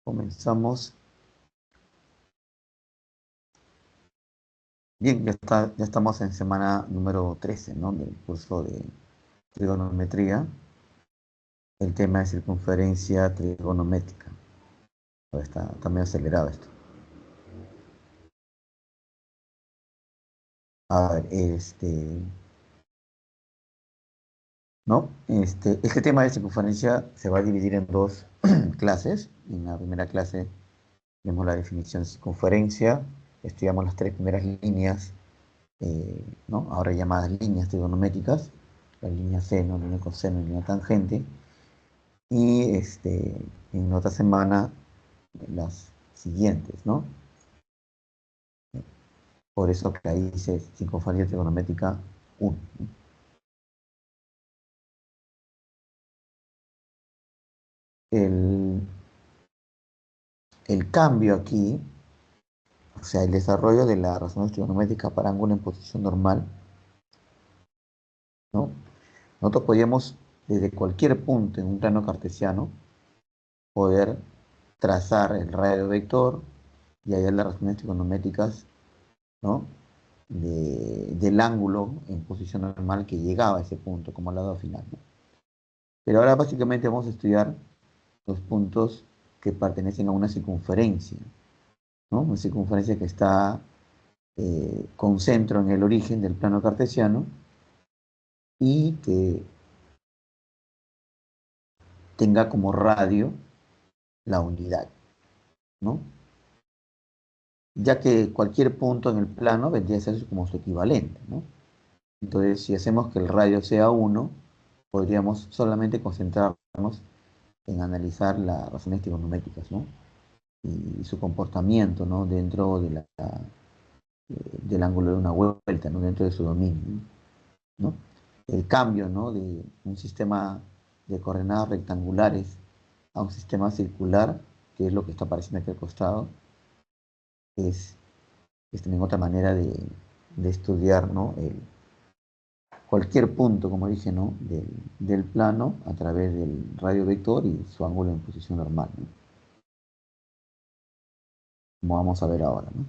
Comenzamos. Bien, ya estamos en semana número 13, ¿no? Del curso de trigonometría. El tema es circunferencia trigonométrica. Está medio acelerado esto. A ver, ¿no? Este tema de circunferencia se va a dividir en dos clases. En la primera clase vemos la definición de circunferencia, estudiamos las tres primeras líneas, ¿no? Ahora llamadas líneas trigonométricas, la línea seno, línea coseno y línea tangente. Y en otra semana las siguientes, ¿no? Por eso que ahí dice circunferencia trigonométrica 1. El, el cambio aquí, o sea, el desarrollo de la razón trigonométrica para ángulo en posición normal, ¿no? Nosotros podríamos, desde cualquier punto en un plano cartesiano, poder trazar el radio vector y hallar las razones trigonométricas, ¿no? Del ángulo en posición normal que llegaba a ese punto como lado final, ¿no? Pero ahora básicamente vamos a estudiar los puntos que pertenecen a una circunferencia, ¿no? Una circunferencia que está con centro en el origen del plano cartesiano y que tenga como radio la unidad, ¿no? Ya que cualquier punto en el plano vendría a ser como su equivalente, ¿no? Entonces, si hacemos que el radio sea 1, podríamos solamente concentrarnos en analizar las razones trigonométricas, ¿no? Y su comportamiento, ¿no? Dentro del ángulo de una vuelta, ¿no? Dentro de su dominio, ¿no? El cambio, ¿no? De un sistema de coordenadas rectangulares a un sistema circular, que es lo que está apareciendo aquí al costado, es, es también otra manera de estudiar, ¿no? Cualquier punto, como dije, ¿no? Del plano a través del radio vector y su ángulo en posición normal, ¿no? Como vamos a ver ahora, ¿no?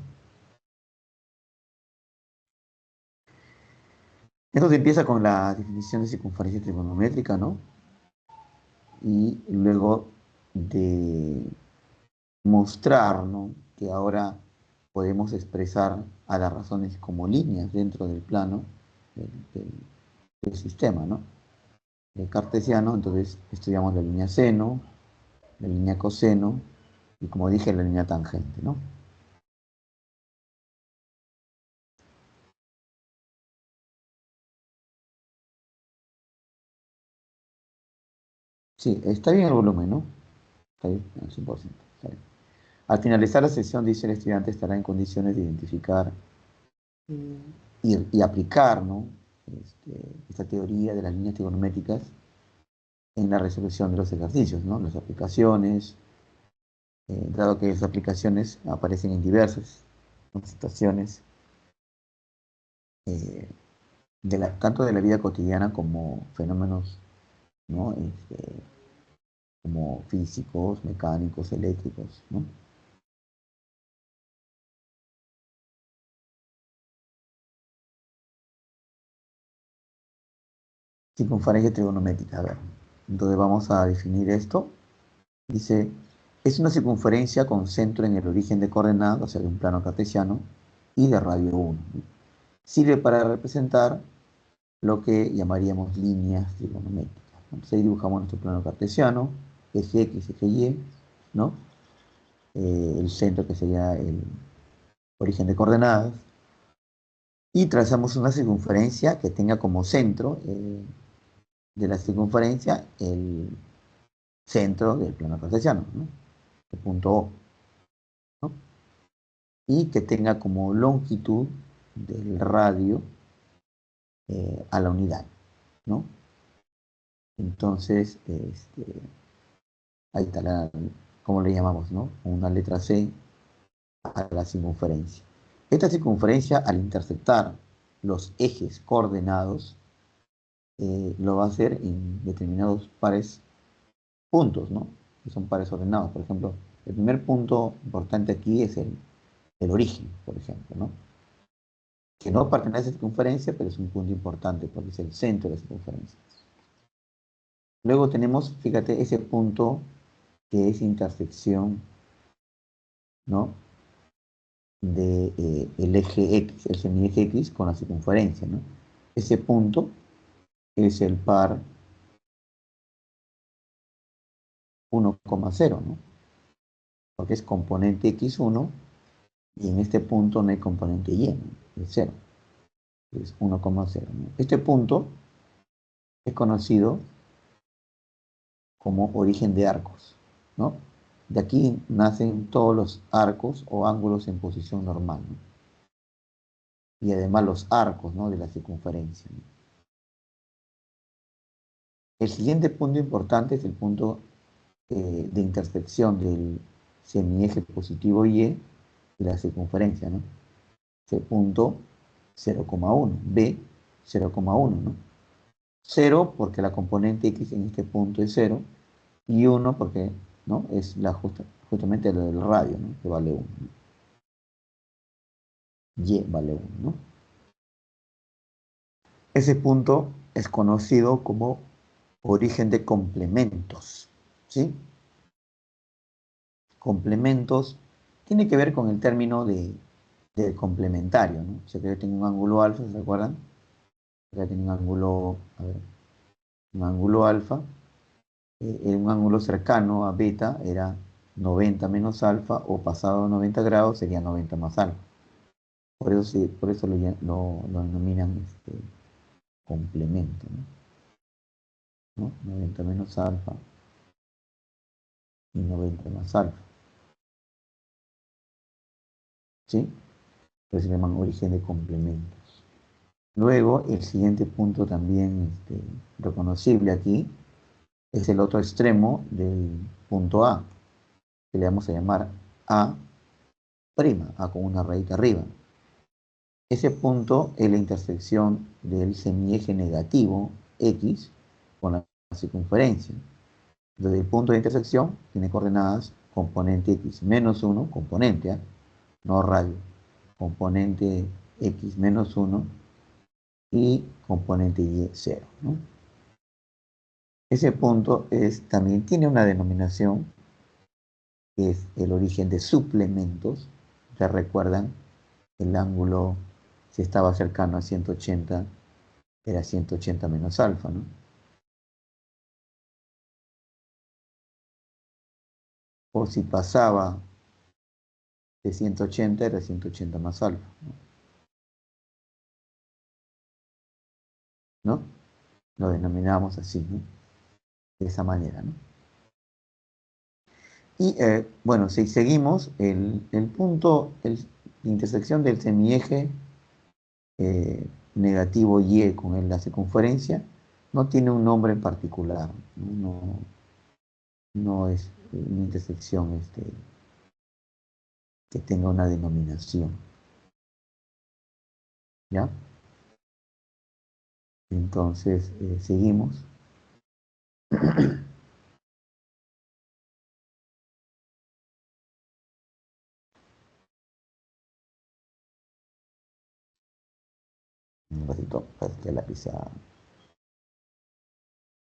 Esto se empieza con la definición de circunferencia trigonométrica, ¿no? Y luego de mostrar, ¿no? Que ahora podemos expresar a las razones como líneas dentro del plano del, del- del sistema, ¿no? El cartesiano, entonces estudiamos la línea seno, la línea coseno y, como dije, la línea tangente, ¿no? Sí, está bien el volumen, ¿no? Está bien, al 100%. Está bien. Al finalizar la sesión, dice el estudiante estará en condiciones de identificar y aplicar, ¿no? Esta teoría de las líneas trigonométricas en la resolución de los ejercicios, ¿no? Las aplicaciones, dado que esas aplicaciones aparecen en diversas, ¿no? Situaciones, eh, tanto de la vida cotidiana como fenómenos, ¿no? Como físicos, mecánicos, eléctricos, ¿no? Circunferencia trigonométrica, a ver. Entonces vamos a definir esto. Dice, es una circunferencia con centro en el origen de coordenadas, o sea, de un plano cartesiano, y de radio 1. Sirve para representar lo que llamaríamos líneas trigonométricas. Entonces ahí dibujamos nuestro plano cartesiano, eje X, eje Y, ¿no? El centro que sería el origen de coordenadas, y trazamos una circunferencia que tenga como centro de la circunferencia el centro del plano cartesiano, ¿no? El punto O, ¿no? Y que tenga como longitud del radio a la unidad, ¿no? Entonces, ahí está ¿cómo le llamamos, no? Una letra C a la circunferencia. Esta circunferencia, al intersectar los ejes coordenados, lo va a hacer en determinados pares puntos, ¿no? Que son pares ordenados. Por ejemplo, El primer punto importante aquí es el origen, por ejemplo, ¿no? Que no pertenece a la circunferencia, pero es un punto importante porque es el centro de la circunferencia. Luego tenemos, fíjate, ese punto que es intersección, ¿no? De el eje X, el semieje X con la circunferencia, ¿no? Ese punto es el par 1,0, ¿no? Porque es componente X1 y en este punto no hay componente Y, ¿no? Es 0, es 1,0, ¿no? Este punto es conocido como origen de arcos, ¿no? De aquí nacen todos los arcos o ángulos en posición normal, ¿no? Y además los arcos, ¿no? De la circunferencia, ¿no? El siguiente punto importante es el punto de intersección del semieje positivo Y y la circunferencia, ¿no? Ese punto 0,1, B 0,1, ¿no? 0 porque la componente X en este punto es 0 y 1 porque, ¿no? Es justamente lo del radio, ¿no? Que vale 1, ¿no? Y vale 1, ¿no? Ese punto es conocido como origen de complementos, ¿sí? Complementos tiene que ver con el término de complementario, ¿no? O sea que yo tengo un ángulo alfa, ¿se acuerdan? Acá tiene un ángulo, a ver, un ángulo alfa, un ángulo cercano a beta era 90 menos alfa, o pasado 90 grados sería 90 más alfa. Por eso, por eso lo denominan complemento, ¿no? 90 menos alfa y 90 más alfa, ¿sí? Por eso se llaman origen de complementos. Luego, el siguiente punto también reconocible aquí es el otro extremo del punto A, que le vamos a llamar A', A con una raíz arriba. Ese punto es la intersección del semieje negativo X con la circunferencia. Desde el punto de intersección tiene coordenadas componente X menos 1, componente, ¿eh? No radio, componente X menos 1 y componente Y 0, ¿no? Ese punto también tiene una denominación que es el origen de suplementos. ¿Se recuerdan? El ángulo, si estaba cercano a 180, era 180 menos alfa, ¿no? O si pasaba de 180, era 180 más alfa, ¿no? Lo denominamos así, ¿no? De esa manera, ¿no? Y bueno, si seguimos, el punto, la intersección del semieje negativo Y con la circunferencia no tiene un nombre en particular, no, no es una intersección que tenga una denominación, ¿ya? Entonces, seguimos. Un ratito, para que la pizza,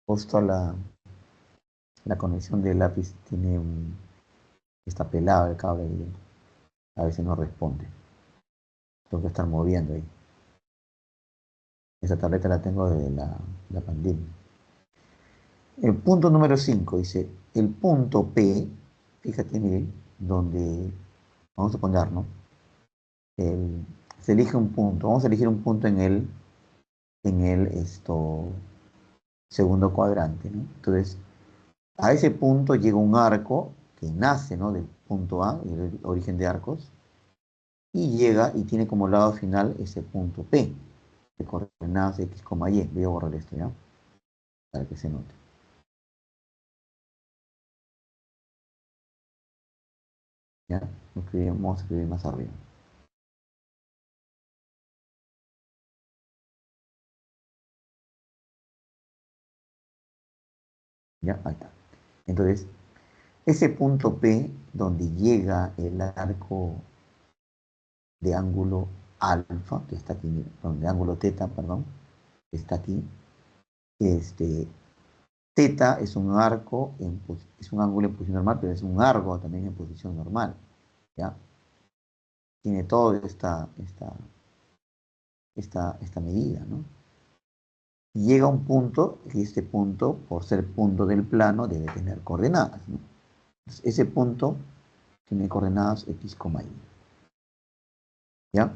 justo la conexión del lápiz está pelado el cable y a veces no responde. Tengo que estar moviendo ahí. Esa tableta la tengo desde la pandemia. El punto número 5 dice, el punto P, fíjate, Miguel, donde vamos a poner, ¿no? El- Se elige un punto, vamos a elegir un punto en el segundo cuadrante, ¿no? Entonces, a ese punto llega un arco que nace, ¿no? Del punto A, el origen de arcos, y llega y tiene como lado final ese punto P, de coordenadas X, Y. Voy a borrar esto, ¿ya? Para que se note. ¿Ya? Vamos a escribir más arriba. ¿Ya? Ahí está. Entonces, Ese punto P, donde llega el arco de ángulo alfa, que está aquí, de ángulo teta, perdón, que está aquí, este, teta es un arco, es un ángulo en posición normal, pero es un arco también en posición normal, ¿ya? Tiene toda esta medida, ¿no? Y llega a un punto, y este punto, por ser punto del plano, debe tener coordenadas, ¿no? Entonces, ese punto tiene coordenadas x, y, ¿ya?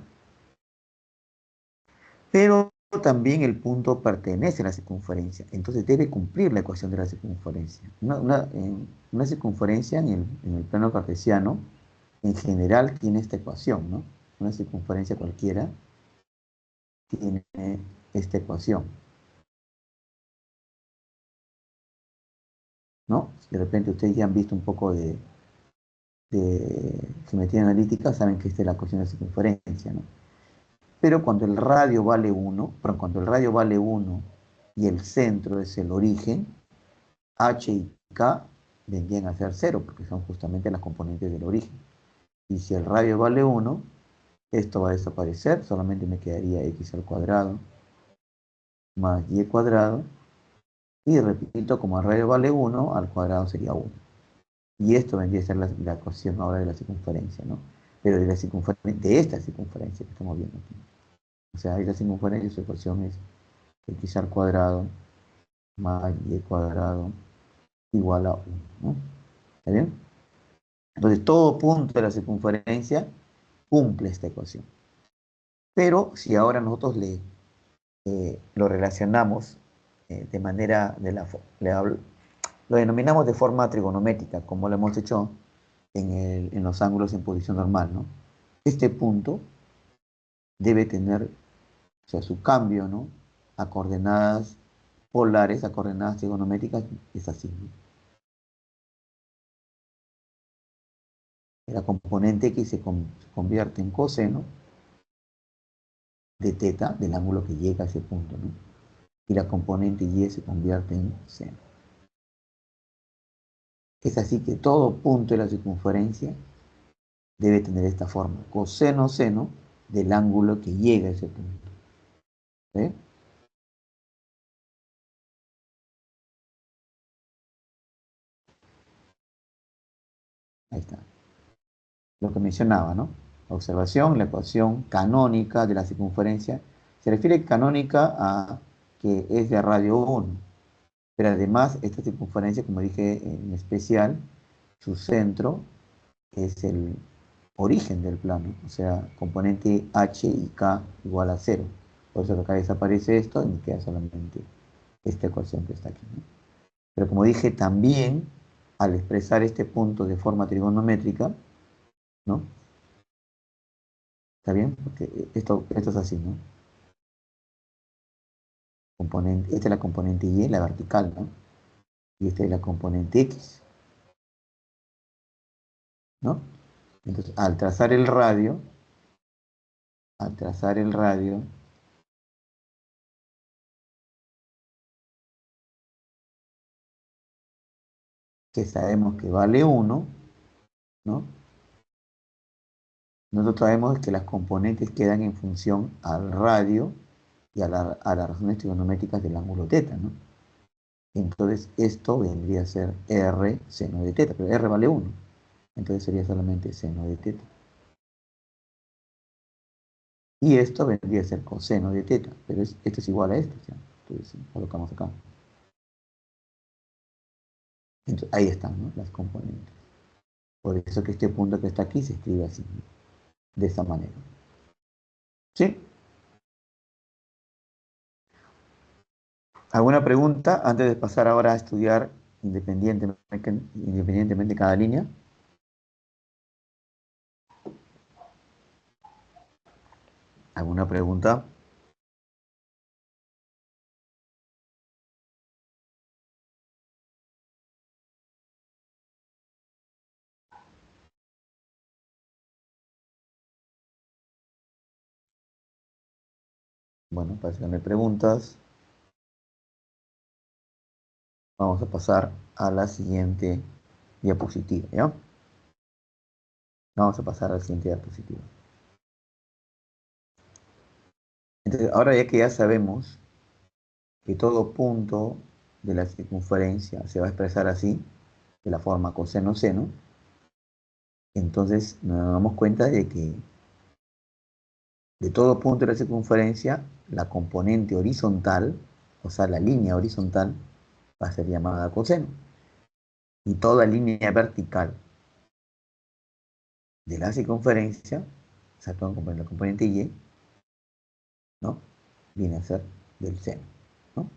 Pero también el punto pertenece a la circunferencia, entonces debe cumplir la ecuación de la circunferencia. Una circunferencia en el plano cartesiano, en general, tiene esta ecuación, ¿no? Una circunferencia cualquiera tiene esta ecuación, ¿no? De repente ustedes ya han visto un poco de geometría analítica, saben que esta es la ecuación de la circunferencia, ¿no? Pero cuando el radio vale uno y el centro es el origen, H y K vendrían a ser cero, porque son justamente las componentes del origen. Y si el radio vale uno, esto va a desaparecer, solamente me quedaría x al cuadrado más y cuadrado. Y repito, como el radio vale uno, al cuadrado sería uno. Y esto vendría a ser la ecuación ahora de la circunferencia, ¿no? Pero de esta circunferencia que estamos viendo aquí. O sea, esta circunferencia, su ecuación es x al cuadrado más y cuadrado igual a uno, ¿no? ¿Está bien? Entonces, todo punto de la circunferencia cumple esta ecuación. Pero si ahora nosotros lo relacionamos de manera, lo denominamos de forma trigonométrica, como lo hemos hecho en los ángulos en posición normal, ¿no? Este punto debe tener, o sea, su cambio, ¿no? A coordenadas polares, a coordenadas trigonométricas, es así, ¿no? La componente X se convierte en coseno de teta, del ángulo que llega a ese punto, ¿no? Y la componente Y se convierte en seno. Es así que todo punto de la circunferencia debe tener esta forma, coseno seno del ángulo que llega a ese punto. ¿Sí? Ahí está. Lo que mencionaba, ¿no? La observación, la ecuación canónica de la circunferencia, se refiere canónica a que es de radio 1, pero además esta circunferencia, como dije en especial, su centro es el origen del plano, o sea, componente h y k igual a cero. Por eso que acá desaparece esto y me queda solamente esta ecuación que está aquí, ¿no? Pero como dije, también al expresar este punto de forma trigonométrica, ¿no? ¿Está bien? Porque esto es así, ¿no? Esta es la componente Y, la vertical, ¿no? Y esta es la componente X, ¿no? Entonces, al trazar el radio, que sabemos que vale uno, ¿no? Nosotros sabemos que las componentes quedan en función al radio y a las razones trigonométricas del ángulo teta, ¿no? Entonces esto vendría a ser R seno de teta, pero R vale uno. Entonces sería solamente seno de teta. Y esto vendría a ser coseno de teta, pero esto es igual a esto, ¿sí? Entonces colocamos acá. Entonces, ahí están, ¿no? Las componentes. Por eso que este punto que está aquí se escribe así, ¿no? De esta manera. ¿Sí? ¿Alguna pregunta antes de pasar ahora a estudiar independientemente cada línea? ¿Alguna pregunta? Bueno, parece que no hay preguntas. Vamos a pasar a la siguiente diapositiva, ¿ya? Vamos a pasar a la siguiente diapositiva. Entonces, ahora ya sabemos que todo punto de la circunferencia se va a expresar así, de la forma coseno-seno, entonces nos damos cuenta de que de todo punto de la circunferencia, la componente horizontal, o sea, la línea horizontal, va a ser llamada coseno. Y toda línea vertical de la circunferencia, o sea, toda la componente Y, ¿no? Viene a ser del seno, ¿no?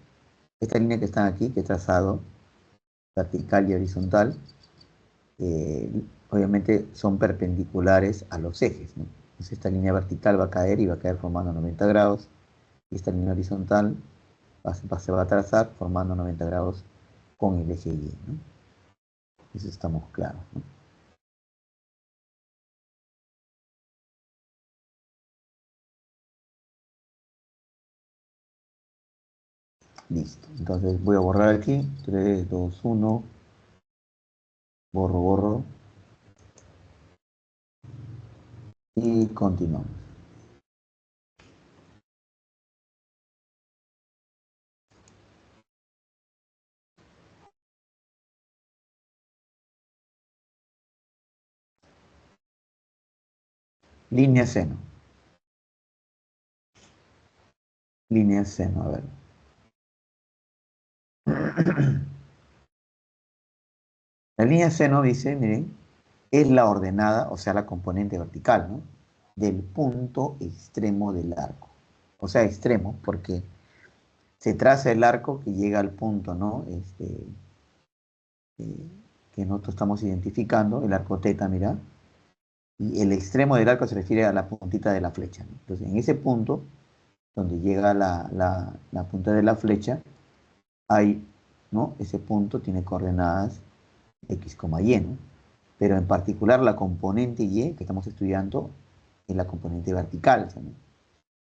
Esta línea que están aquí, que he trazado, vertical y horizontal, obviamente son perpendiculares a los ejes, ¿no? Entonces esta línea vertical va a caer y va a caer formando 90 grados, y esta línea horizontal se va a trazar formando 90 grados con el eje Y, ¿no? Eso estamos claros, ¿no? Listo. Entonces voy a borrar aquí. 3, 2, 1. Borro, borro. Y continuamos. Línea seno. Línea seno, a ver. La línea seno dice, miren, es la ordenada, o sea, la componente vertical, ¿no? Del punto extremo del arco. O sea, extremo, porque se traza el arco que llega al punto, ¿no? Eh, que nosotros estamos identificando, el arco teta, mira, y el extremo del arco se refiere a la puntita de la flecha, ¿no? Entonces, en ese punto, donde llega la punta de la flecha, hay, ¿no? Ese punto tiene coordenadas x, y, ¿no? Pero en particular la componente y que estamos estudiando es la componente vertical, ¿no?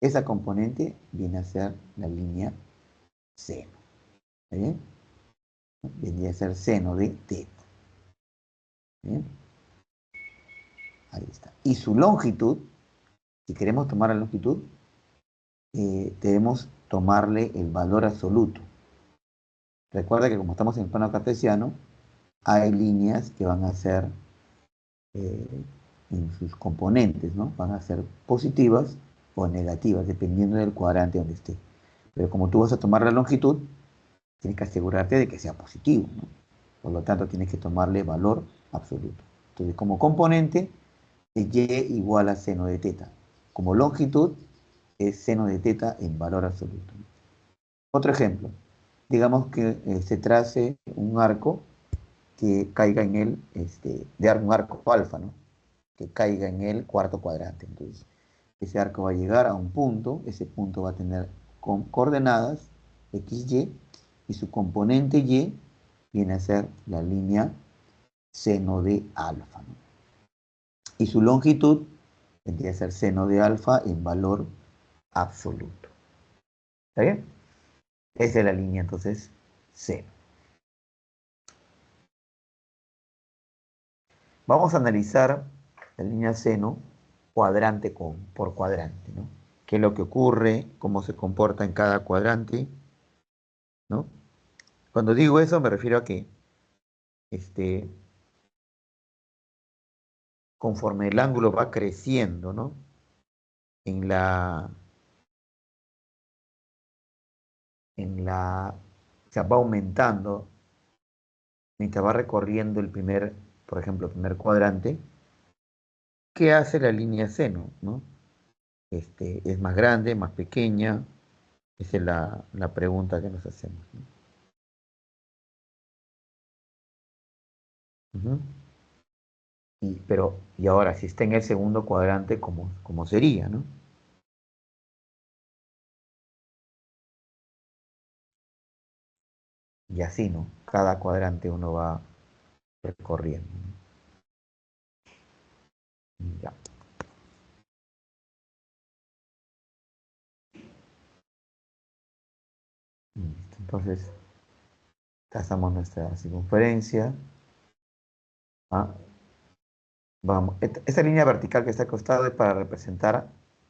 Esa componente viene a ser la línea seno, ¿está bien? Vendría a ser seno de teta, ¿bien? Ahí está. Y su longitud, si queremos tomar la longitud, debemos tomarle el valor absoluto. Recuerda que como estamos en plano cartesiano, hay líneas que van a ser eh, en sus componentes, ¿no? Van a ser positivas o negativas, dependiendo del cuadrante donde esté. Pero como tú vas a tomar la longitud, tienes que asegurarte de que sea positivo, ¿no? Por lo tanto, tienes que tomarle valor absoluto. Entonces, como componente, es y igual a seno de teta. Como longitud, es seno de teta en valor absoluto. Otro ejemplo, digamos que se trace un arco que caiga en él, un arco alfa, ¿no? Que caiga en el cuarto cuadrante. Entonces, ese arco va a llegar a un punto, ese punto va a tener coordenadas x, y su componente y viene a ser la línea seno de alfa, ¿no? Y su longitud vendría a ser seno de alfa en valor absoluto. ¿Está bien? Esa es la línea, entonces, seno. Vamos a analizar la línea seno cuadrante por cuadrante, ¿no? ¿Qué es lo que ocurre? ¿Cómo se comporta en cada cuadrante? ¿No? Cuando digo eso me refiero a que este, conforme el ángulo va creciendo, ¿no? En la, o sea, va aumentando mientras va recorriendo por ejemplo, el primer cuadrante. ¿Qué hace la línea seno, ¿no? ¿Es más grande, más pequeña? Esa es la pregunta que nos hacemos, ¿no? Ujú. Y ahora, si está en el segundo cuadrante, ¿cómo sería, no? Y así, ¿no? Cada cuadrante uno va recorriendo, ¿no? Ya. Listo. Entonces, trazamos nuestra circunferencia. ¿Ah? Vamos, esta línea vertical que está al costado es para representar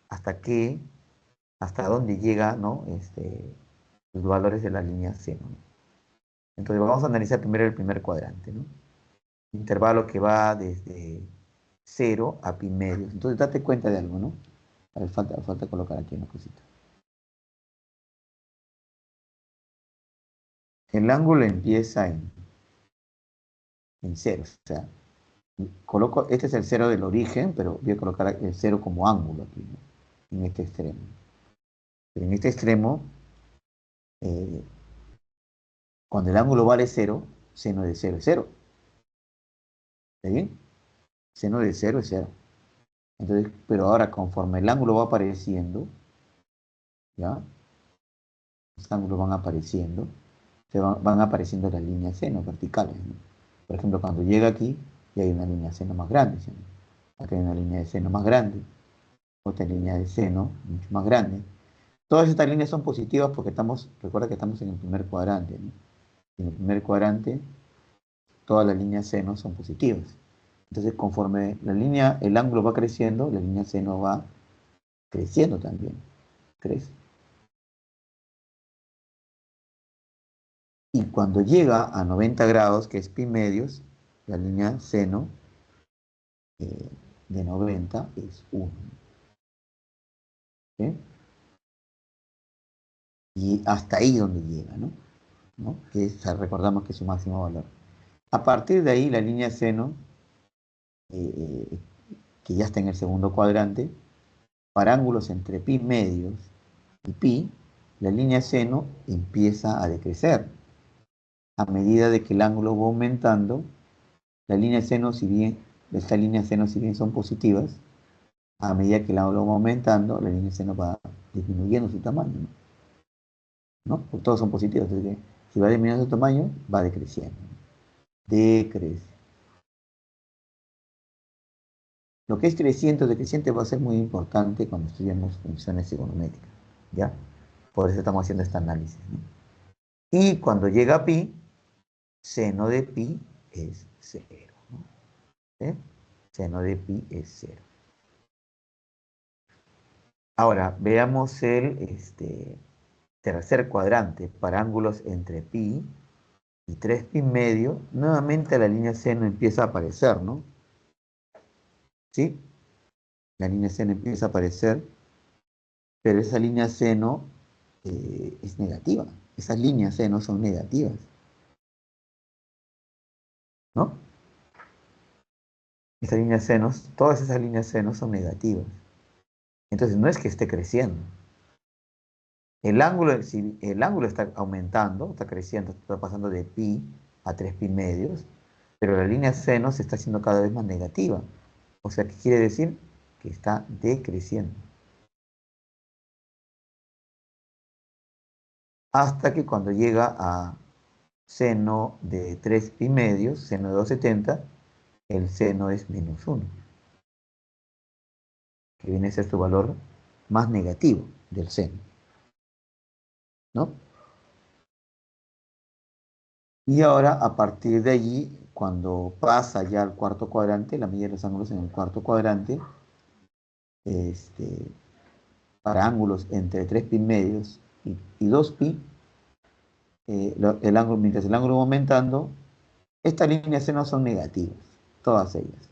hasta qué, hasta dónde llega, ¿no? Los valores de la línea seno, ¿no? Entonces vamos a analizar primero el primer cuadrante, ¿no? Intervalo que va desde 0 a pi medios. Entonces date cuenta de algo, ¿no? Falta colocar aquí una cosita. El ángulo empieza en 0, o sea, coloco, este es el 0 del origen, pero voy a colocar el 0 como ángulo aquí, ¿no? En este extremo. Pero en este extremo, eh, cuando el ángulo vale 0, seno de 0 es 0. ¿Está bien? Seno de 0 es 0. Entonces, pero ahora conforme el ángulo va apareciendo, ¿ya? Los ángulos van apareciendo, van apareciendo las líneas seno verticales, ¿no? Por ejemplo, cuando llega aquí, ya hay una línea de seno más grande, ¿sí? Acá hay una línea de seno más grande, otra línea de seno mucho más grande. Todas estas líneas son positivas porque recuerda que estamos en el primer cuadrante, ¿no? En el primer cuadrante, todas las líneas seno son positivas. Entonces, conforme el ángulo va creciendo, la línea seno va creciendo también. Crece. Y cuando llega a 90 grados, que es pi medios, la línea seno eh, de 90 es 1. ¿Sí? Y hasta ahí donde llega, ¿no? ¿No? Recordamos que es su máximo valor. A partir de ahí, la línea seno, eh, que ya está en el segundo cuadrante, para ángulos entre pi medios y pi, la línea seno empieza a decrecer. A medida de que el ángulo va aumentando, la línea seno, si bien, esta línea seno, si bien son positivas, a medida que el ángulo va aumentando, la línea seno va disminuyendo su tamaño, ¿no? Porque todos son positivos, entonces si va disminuyendo su tamaño, va decreciendo. Decrece. Lo que es creciente o decreciente va a ser muy importante cuando estudiamos funciones trigonométricas, ¿ya? Por eso estamos haciendo este análisis, ¿no? Y cuando llega a pi, seno de pi es 0, ¿no? ¿Sí? Seno de pi es 0. Ahora, veamos el tercer cuadrante para ángulos entre pi y 3 pi medio. Nuevamente la línea seno empieza a aparecer, ¿no? ¿Sí? La línea seno empieza a aparecer, pero esa línea seno es negativa. Esas líneas seno son negativas, ¿no? Esas líneas senos, todas esas líneas senos son negativas. Entonces no es que esté creciendo. Si el ángulo está aumentando, está creciendo, está pasando de pi a 3 pi medios, pero la línea seno se está haciendo cada vez más negativa. O sea, ¿qué quiere decir? Que está decreciendo. Hasta que cuando llega a seno de 3 pi medios, seno de 270, el seno es menos 1, que viene a ser su valor más negativo del seno, ¿no? Y ahora, a partir de allí, cuando pasa ya al cuarto cuadrante, la medida de los ángulos en el cuarto cuadrante, este, para ángulos entre 3 pi medios y 2 pi, mientras el ángulo va aumentando, estas líneas seno son negativas, todas ellas.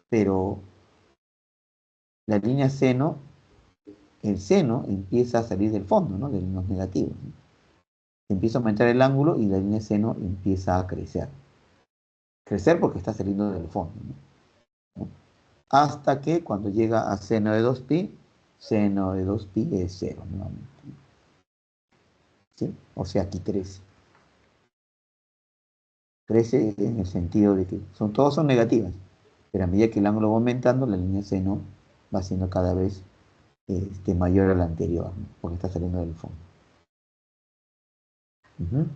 Pero la línea seno, el seno empieza a salir del fondo, ¿no? De los negativos, ¿no? Empieza a aumentar el ángulo y la línea seno empieza a crecer. Crecer porque está saliendo del fondo, ¿no? Hasta que cuando llega a seno de 2pi, seno de 2pi es 0 nuevamente, ¿sí? O sea, aquí crece. Crece en el sentido de que todos son negativas, pero a medida que el ángulo va aumentando, la línea seno va siendo cada vez mayor a la anterior, ¿no? Porque está saliendo del fondo. Ujú.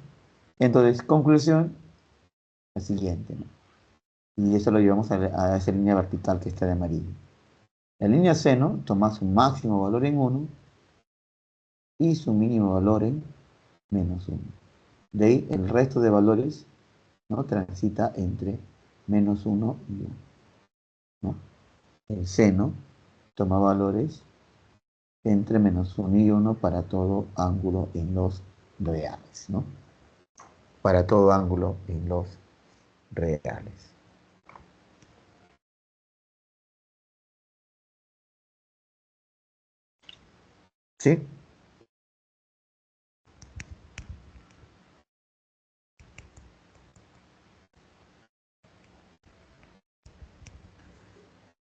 Entonces, conclusión, la siguiente, ¿no? Y eso lo llevamos a esa línea vertical que está de amarillo. La línea seno toma su máximo valor en 1 y su mínimo valor en -1. De ahí el resto de valores, ¿no? Transita entre menos 1 y 1, ¿no? El seno toma valores entre menos 1 y 1 para todo ángulo en los reales, ¿no? Para todo ángulo en los reales. ¿Sí?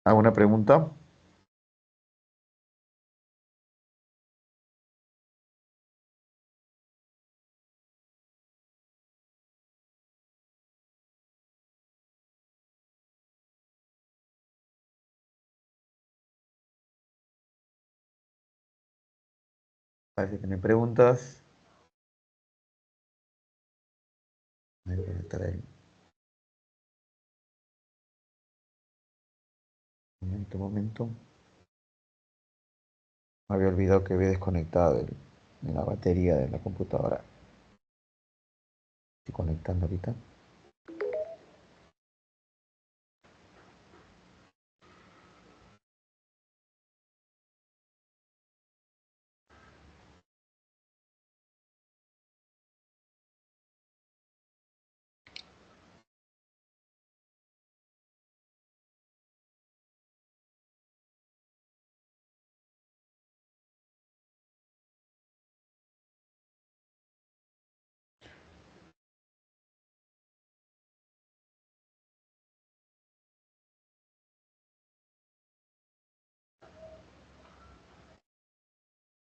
¿Alguna pregunta? Parece que no hay preguntas. Voy a conectar ahí. Momento. Me había olvidado que había desconectado la batería de la computadora. Estoy conectando ahorita.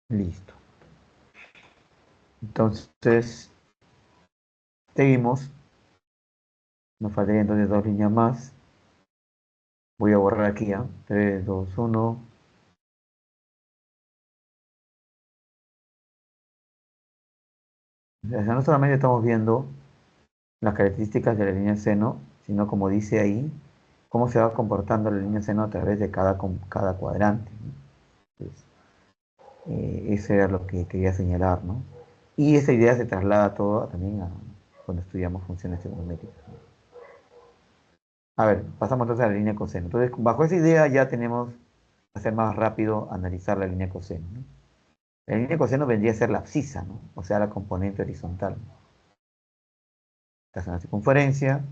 Listo. Entonces, seguimos. Nos faltarían entonces dos líneas más. Voy a borrar aquí ya. 3, 2, 1. O sea, no solamente estamos viendo las características de la línea seno, sino como dice ahí, cómo se va comportando la línea seno a través de cada cuadrante, ¿no? Entonces, eso era lo que quería señalar, ¿no? Y esa idea se traslada todo también a cuando estudiamos funciones trigonométricas, ¿no? A ver, pasamos entonces a la línea coseno. Entonces, bajo esa idea ya tenemos que hacer más rápido analizar la línea coseno, ¿no? La línea coseno vendría a ser la abscisa, ¿no? O sea, la componente horizontal. Estás en la circunferencia,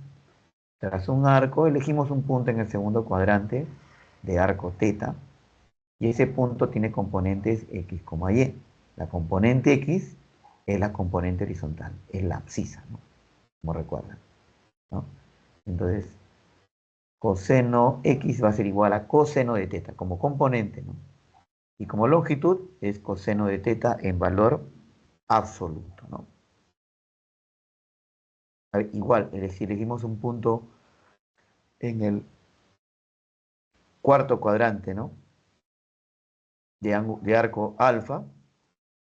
tras un arco, elegimos un punto en el segundo cuadrante de arco θ, y ese punto tiene componentes x, y. La componente x es la componente horizontal, es la abscisa, ¿no? Como recuerdan, ¿no? Entonces, coseno x va a ser igual a coseno de θ como componente, ¿no? Y como longitud es coseno de θ en valor absoluto, ¿no? A ver, igual, es decir, elegimos un punto en el cuarto cuadrante, ¿no? De arco alfa.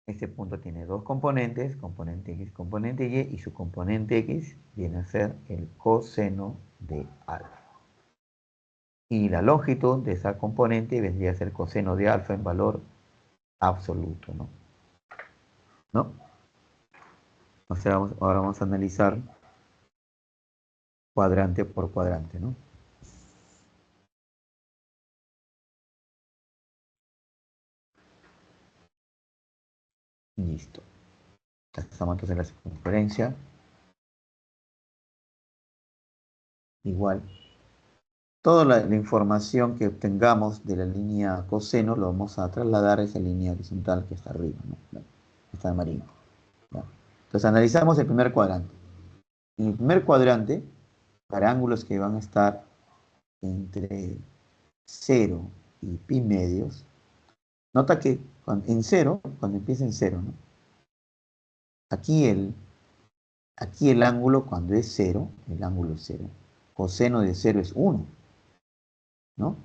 Este punto tiene dos componentes, componente x, componente y, y su componente x viene a ser el coseno de alfa. Y la longitud de esa componente vendría a ser coseno de alfa en valor absoluto, ¿no? ¿No? O sea, ahora vamos a analizar cuadrante por cuadrante, ¿no? Listo. Estamos entonces en la circunferencia. Igual. Toda la información que obtengamos de la línea coseno lo vamos a trasladar a esa línea horizontal que está arriba, ¿no? Está amarillo. ¿Ya? Entonces analizamos el primer cuadrante. En el primer cuadrante, para ángulos que van a estar entre 0 y pi medios, nota que en 0, cuando empieza en 0, ¿no? Aquí el ángulo cuando es 0, el ángulo es 0, coseno de 0 es 1, ¿no?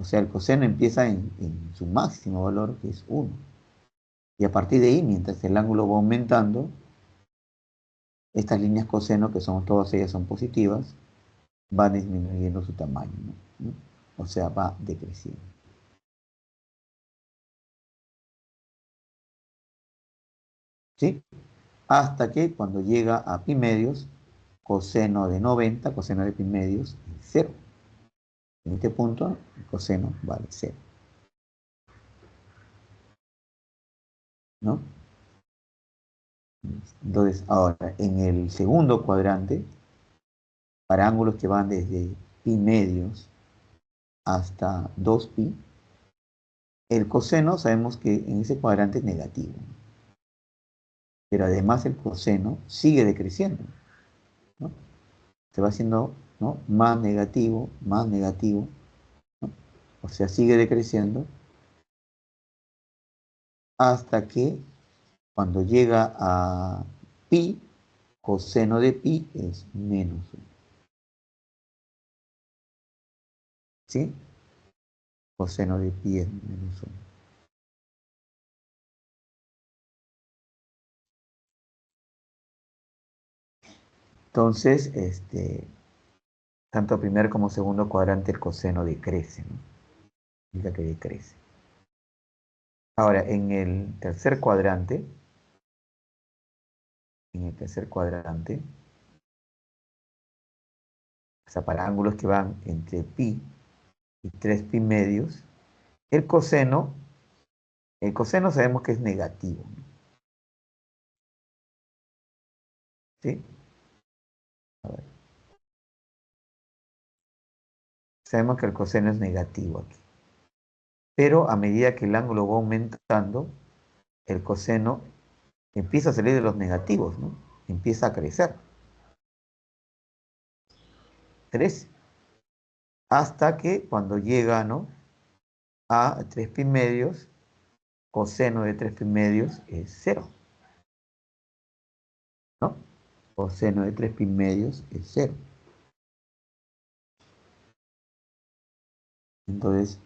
O sea, el coseno empieza en su máximo valor, que es 1. Y a partir de ahí, mientras el ángulo va aumentando, estas líneas coseno, que son todas ellas son positivas, van disminuyendo su tamaño, ¿no? O sea, va decreciendo. ¿Sí? Hasta que cuando llega a pi medios, coseno de 90, coseno de pi medios, es 0. En este punto, el coseno vale 0. ¿No? Entonces, ahora, en el segundo cuadrante, para ángulos que van desde pi medios hasta 2pi, el coseno sabemos que en ese cuadrante es negativo. Pero además el coseno sigue decreciendo, ¿no? Se va haciendo, ¿no?, más negativo, ¿no? O sea, sigue decreciendo hasta que cuando llega a pi, coseno de pi es menos 1. ¿Sí? Coseno de pi es menos 1. Entonces, tanto primer como segundo cuadrante el coseno decrece, ¿no? Significa que decrece. Ahora, en el tercer cuadrante, o sea, para ángulos que van entre pi y 3 pi medios, el coseno, el coseno sabemos que es negativo, ¿no? ¿Sí? A ver. Sabemos que el coseno es negativo aquí. Pero a medida que el ángulo va aumentando, el coseno empieza a salir de los negativos, ¿no? Empieza a crecer. Crece. Hasta que cuando llega, ¿no?, a 3 pi medios, coseno de 3 pi medios es 0, ¿no? Coseno de 3 pi medios es 0. Entonces,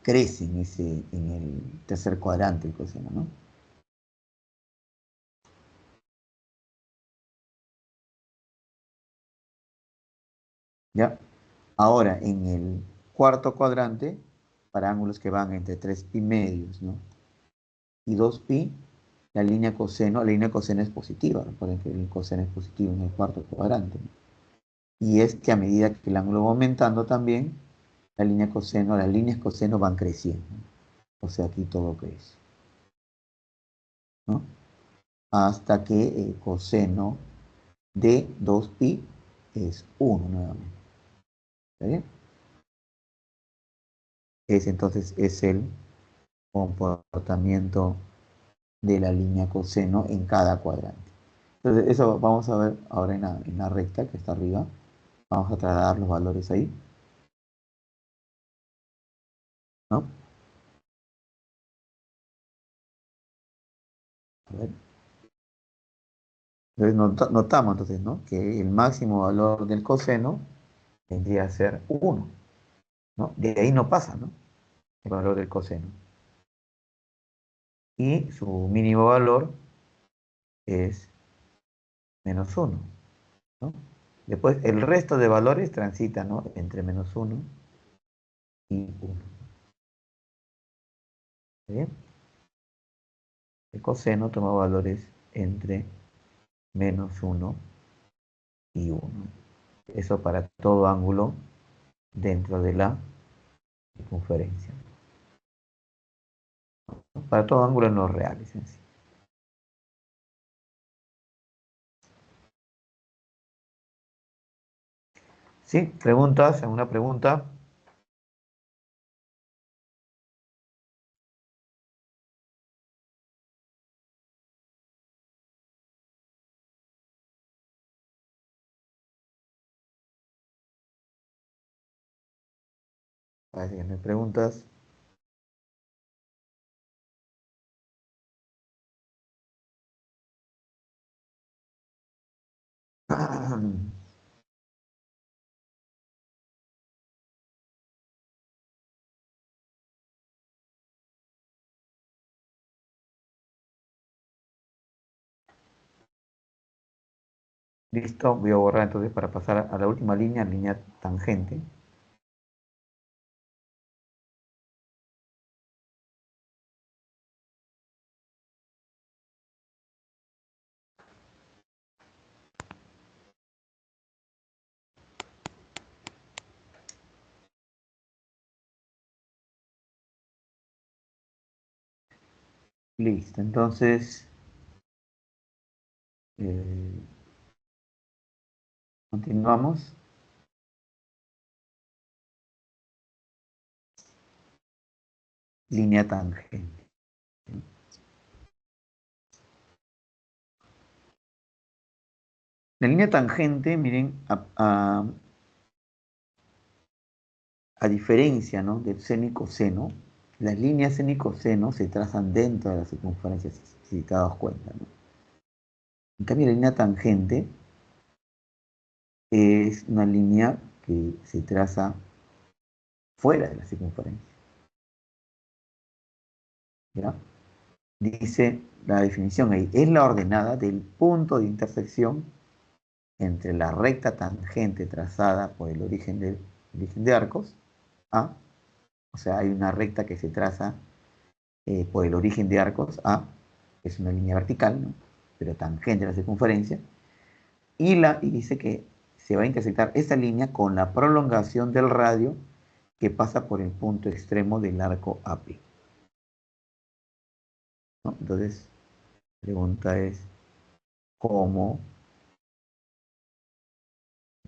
crece en el tercer cuadrante el coseno, ¿no? ¿Ya? Ahora, en el cuarto cuadrante, para ángulos que van entre 3 pi medios, ¿no?, y 2 pi, la línea coseno es positiva. Recuerden que el coseno es positivo en el cuarto cuadrante, ¿no? Y es que a medida que el ángulo va aumentando también, las líneas coseno van creciendo. O sea, aquí todo crece, ¿no? Hasta que el coseno de 2pi es 1 nuevamente. ¿Está bien? Entonces es el comportamiento de la línea coseno en cada cuadrante. Entonces eso vamos a ver ahora en la recta que está arriba. Vamos a trasladar los valores ahí, ¿no? A ver. Entonces notamos entonces, ¿no?, que el máximo valor del coseno vendría a ser 1, ¿no? De ahí no pasa, ¿no?, el valor del coseno. Y su mínimo valor es menos 1, ¿no? Después el resto de valores transitan, ¿no?, entre menos 1 y 1. ¿Bien? El coseno toma valores entre menos 1 y 1. Eso para todo ángulo dentro de la circunferencia, ¿no? Para todo ángulo en los reales en sí. ¿Sí? ¿Preguntas? ¿Alguna pregunta? Parece que no hay preguntas. Listo, voy a borrar entonces para pasar a la última línea tangente. Listo, entonces eh, continuamos. Línea tangente. La línea tangente, miren, a diferencia, ¿no?, del seno y coseno, las líneas seno y coseno se trazan dentro de la circunferencia, si te das cuenta, ¿no? En cambio, la línea tangente es una línea que se traza fuera de la circunferencia, ¿ya? Dice la definición ahí, es la ordenada del punto de intersección entre la recta tangente trazada por el origen de arcos, A, o sea, hay una recta que se traza por el origen de arcos, A, que es una línea vertical, ¿no?, pero tangente a la circunferencia, y dice que se va a intersectar esa línea con la prolongación del radio que pasa por el punto extremo del arco AP, ¿no? Entonces, la pregunta es, ¿cómo,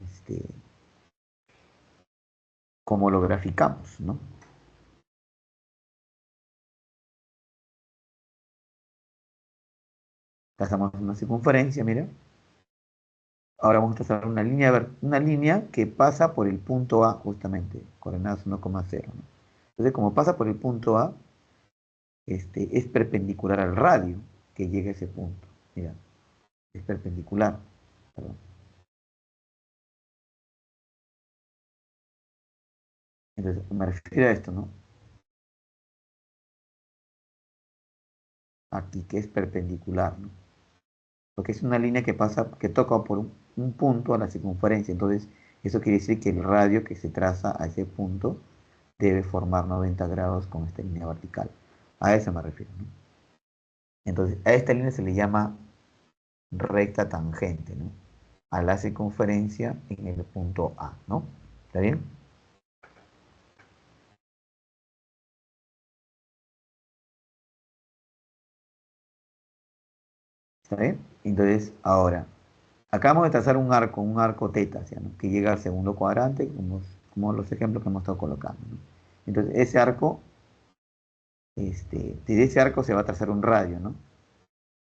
este, cómo lo graficamos, ¿no? Trazamos una circunferencia, mira. Ahora vamos a trazar una línea que pasa por el punto A, justamente, coordenadas 1,0, ¿no? Entonces, como pasa por el punto A, es perpendicular al radio que llega a ese punto. Mira, es perpendicular. Perdón. Entonces, me refiero a esto, ¿no? Aquí, que es perpendicular, ¿no? Porque es una línea que pasa, que toca por un punto a la circunferencia. Entonces, eso quiere decir que el radio que se traza a ese punto debe formar 90 grados con esta línea vertical. A eso me refiero, ¿no? Entonces, a esta línea se le llama recta tangente, ¿no?, a la circunferencia en el punto A, ¿no? ¿Está bien? ¿Está bien? Entonces, ahora, acabamos de trazar un arco teta, ¿sí?, ¿no?, que llega al segundo cuadrante, como los ejemplos que hemos estado colocando, ¿no? Entonces, ese arco, de ese arco se va a trazar un radio, ¿no?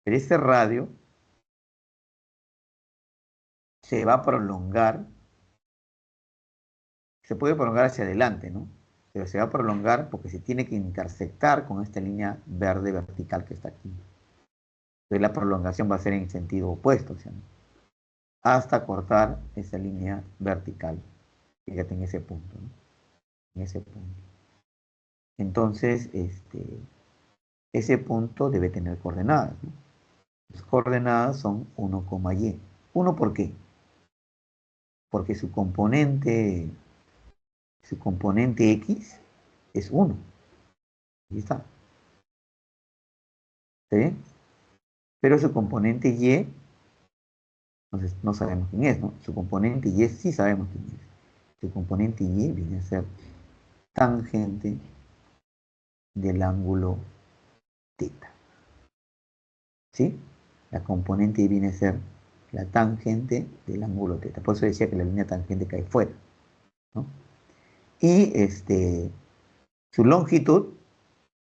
Pero ese radio se va a prolongar, se puede prolongar hacia adelante, ¿no? Pero se va a prolongar porque se tiene que intersectar con esta línea verde vertical que está aquí. Entonces la prolongación va a ser en sentido opuesto, ¿sí?, ¿no?, hasta cortar esa línea vertical. Fíjate en ese punto, ¿no? En ese punto. Entonces, ese punto debe tener coordenadas, ¿no? Las coordenadas son 1, y. ¿1 por qué? Porque su componente X es 1. Ahí está. ¿Sí? Pero su componente Y, no sabemos quién es, ¿no? Su componente Y sí sabemos quién es. Su componente Y viene a ser tangente del ángulo teta. ¿Sí? La componente Y viene a ser la tangente del ángulo teta. Por eso decía que la línea tangente cae fuera, ¿no? Y su longitud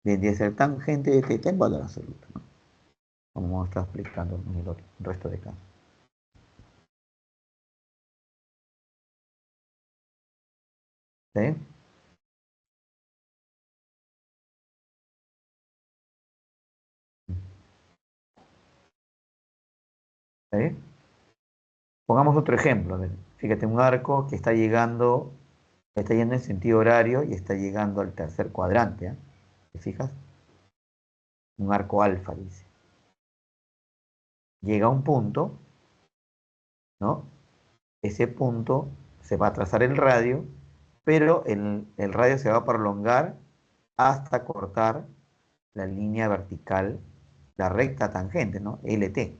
vendría a ser tangente de teta en valor absoluto, ¿no?, como hemos estado explicando en el resto de casos. ¿Sí? ¿Sí? Pongamos otro ejemplo. A ver, fíjate, un arco que está yendo en sentido horario y está llegando al tercer cuadrante, ¿eh? ¿Te fijas? Un arco alfa, dice. Llega a un punto, ¿no? Ese punto se va a trazar el radio, pero el radio se va a prolongar hasta cortar la línea vertical, la recta tangente, ¿no? LT.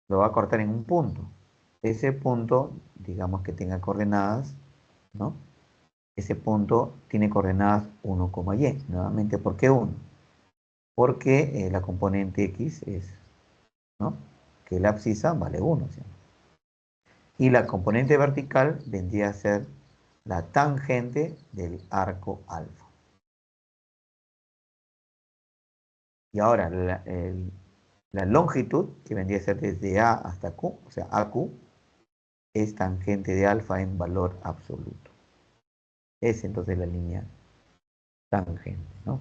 Lo va a cortar en un punto. Ese punto, digamos que tenga coordenadas, ¿no? Ese punto tiene coordenadas 1, y. Nuevamente, ¿por qué 1? porque la componente X es, ¿no? Que la abscisa vale 1, ¿sí? Y la componente vertical vendría a ser la tangente del arco alfa. Y ahora la longitud, que vendría a ser desde A hasta Q, o sea, AQ, es tangente de alfa en valor absoluto. Es entonces la línea tangente, ¿no?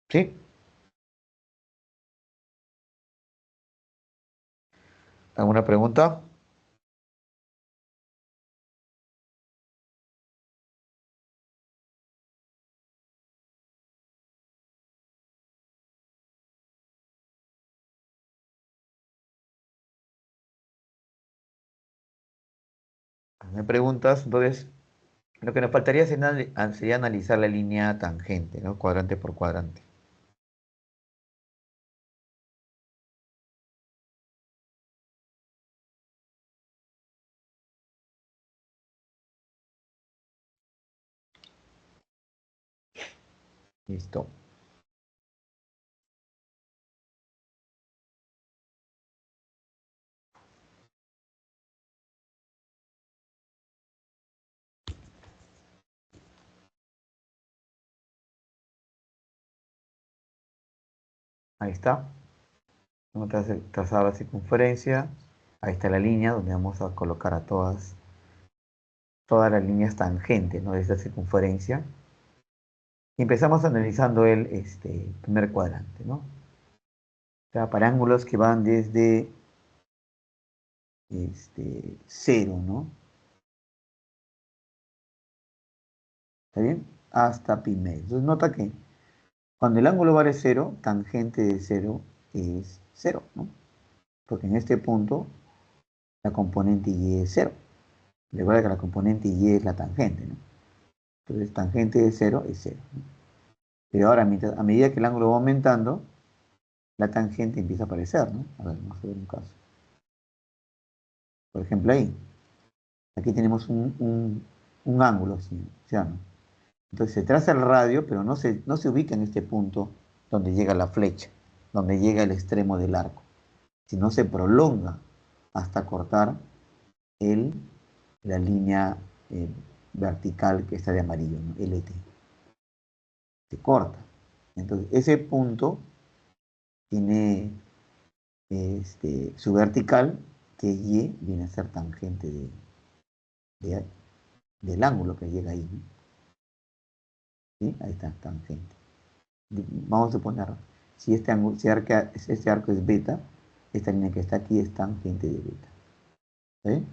¿Sí? ¿Alguna pregunta? ¿Me preguntas? Entonces, lo que nos faltaría sería analizar la línea tangente, ¿no? Cuadrante por cuadrante. Listo. Ahí está. Hemos trazado la circunferencia. Ahí está la línea donde vamos a colocar a todas las líneas tangentes, ¿no? De esta circunferencia. Y empezamos analizando el primer cuadrante, ¿no? O sea, para ángulos que van desde 0, ¿no? ¿Está bien? Hasta pi medio. Entonces nota que cuando el ángulo vale 0, tangente de 0 es 0, ¿no? Porque en este punto la componente y es 0. Recuerda que la componente y es la tangente, ¿no? Entonces tangente de 0 es 0, ¿no? Pero ahora, a medida que el ángulo va aumentando, la tangente empieza a aparecer, ¿no? A ver, vamos a ver un caso. Por ejemplo, ahí. Aquí tenemos un ángulo, así, ¿sí o no? Entonces se traza el radio, pero no se ubica en este punto donde llega la flecha, donde llega el extremo del arco, sino se prolonga hasta cortar el, la línea vertical que está de amarillo, ¿no? LT. Se corta. Entonces ese punto tiene su vertical, que Y viene a ser tangente de- del ángulo que llega ahí, ¿no? ¿Sí? Ahí está, tangente. Vamos a suponer, si este arco es beta, esta línea que está aquí es tangente de beta. ¿Sí?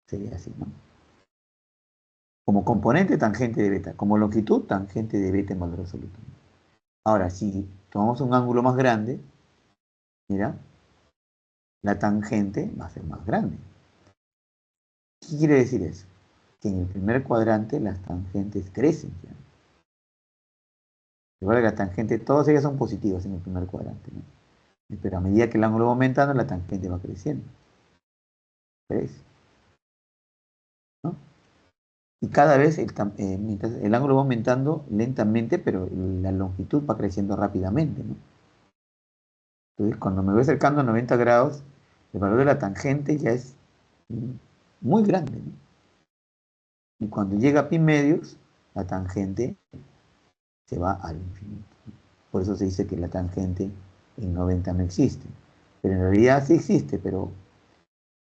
Sería así, ¿no? Como componente, tangente de beta. Como longitud, tangente de beta en valor absoluto. Ahora, si tomamos un ángulo más grande, mira, la tangente va a ser más grande. ¿Qué quiere decir eso? Que en el primer cuadrante las tangentes crecen, ¿sí? Recuerda que las tangentes, todas ellas son positivas en el primer cuadrante, ¿no? Pero a medida que el ángulo va aumentando, la tangente va creciendo. ¿Ves? ¿No? Y cada vez, mientras el ángulo va aumentando lentamente, pero la longitud va creciendo rápidamente, ¿no? Entonces, cuando me voy acercando a 90 grados, el valor de la tangente ya es mm, muy grande, ¿no? Y cuando llega a pi medios, la tangente se va al infinito. Por eso se dice que la tangente en 90 no existe. Pero en realidad sí existe, pero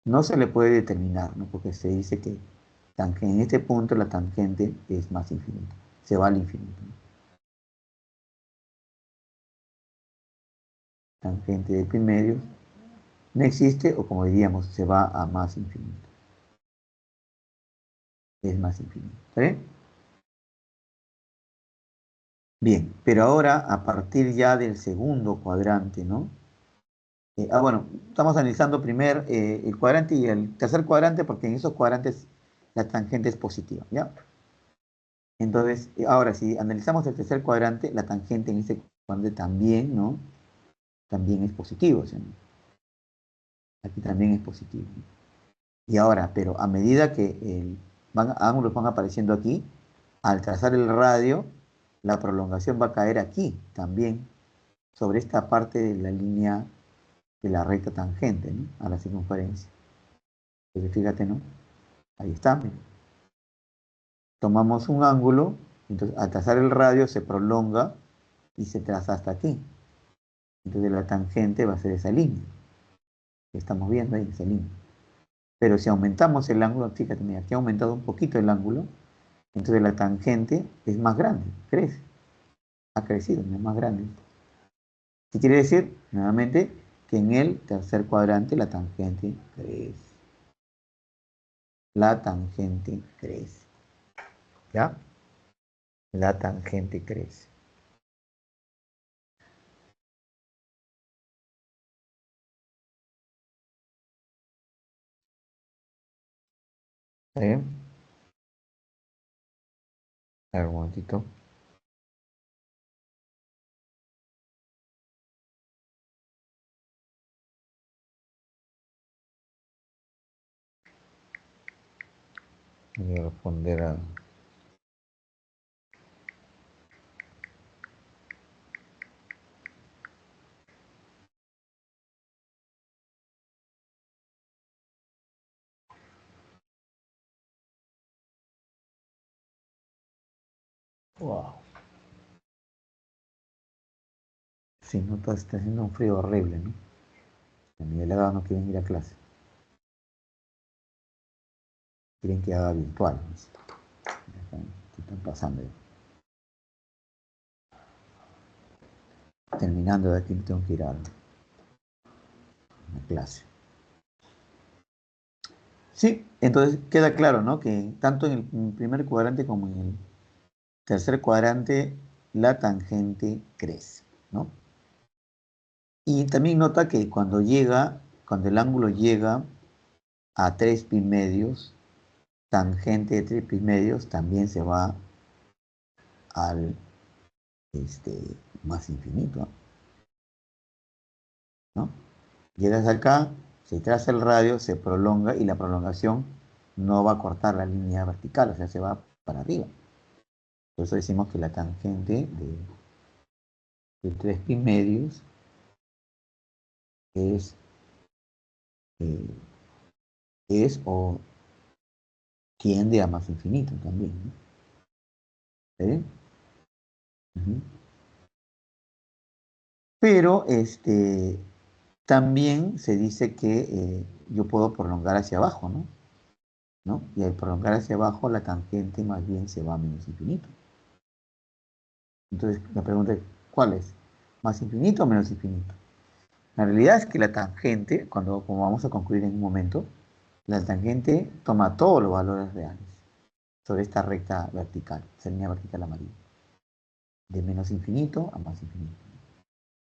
no se le puede determinar, ¿no? Porque se dice que en este punto la tangente es más infinita, se va al infinito, ¿no? Tangente de pi medios no existe, o como diríamos, se va a más infinito. Es más infinito. ¿Está bien? Bien, pero ahora a partir ya del segundo cuadrante, ¿no? Bueno, estamos analizando el cuadrante y el tercer cuadrante porque en esos cuadrantes la tangente es positiva, ¿ya? Entonces, ahora si analizamos el tercer cuadrante, la tangente en ese cuadrante también, ¿no? También es positivo, ¿sí? Aquí también es positivo. Y ahora, pero a medida que ángulos van apareciendo aquí, al trazar el radio, la prolongación va a caer aquí también, sobre esta parte de la línea de la recta tangente, ¿no?, a la circunferencia. Entonces fíjate, ¿no? Ahí está, mira. Tomamos un ángulo, entonces al trazar el radio se prolonga y se traza hasta aquí. Entonces la tangente va a ser esa línea que estamos viendo ahí, esa línea. Pero si aumentamos el ángulo, fíjate, mira, aquí ha aumentado un poquito el ángulo, entonces la tangente es más grande, crece. Ha crecido, es más grande. ¿Qué quiere decir? Nuevamente, que en el tercer cuadrante la tangente crece. La tangente crece. ¿Ya? La tangente crece. ¿Está bien? A ver, un momentito. Voy a responder a... Wow. Sí, no, está haciendo un frío horrible, ¿no? Mi delegado no quieren ir a clase. Quieren que haga virtual, ¿no? ¿Qué están pasando? Terminando de aquí tengo que ir a una clase. Sí, entonces queda claro, ¿no?, que tanto en el primer cuadrante como en el tercer cuadrante la tangente crece, ¿no? Y también nota que cuando el ángulo llega a 3 pi medios, tangente de 3 pi medios también se va al más infinito, ¿no? Llegas acá, se traza el radio, se prolonga y la prolongación no va a cortar la línea vertical, o sea, se va para arriba. Por eso decimos que la tangente de 3 pi medios es, eh, es o tiende a más infinito también, ¿no? ¿Está bien? Ujú. Pero también se dice que yo puedo prolongar hacia abajo, ¿no? ¿No? Y al prolongar hacia abajo, la tangente más bien se va a menos infinito. Entonces, la pregunta es, ¿cuál es? ¿Más infinito o menos infinito? La realidad es que la tangente, como vamos a concluir en un momento, la tangente toma todos los valores reales sobre esta recta vertical, esa línea vertical amarilla, de menos infinito a más infinito.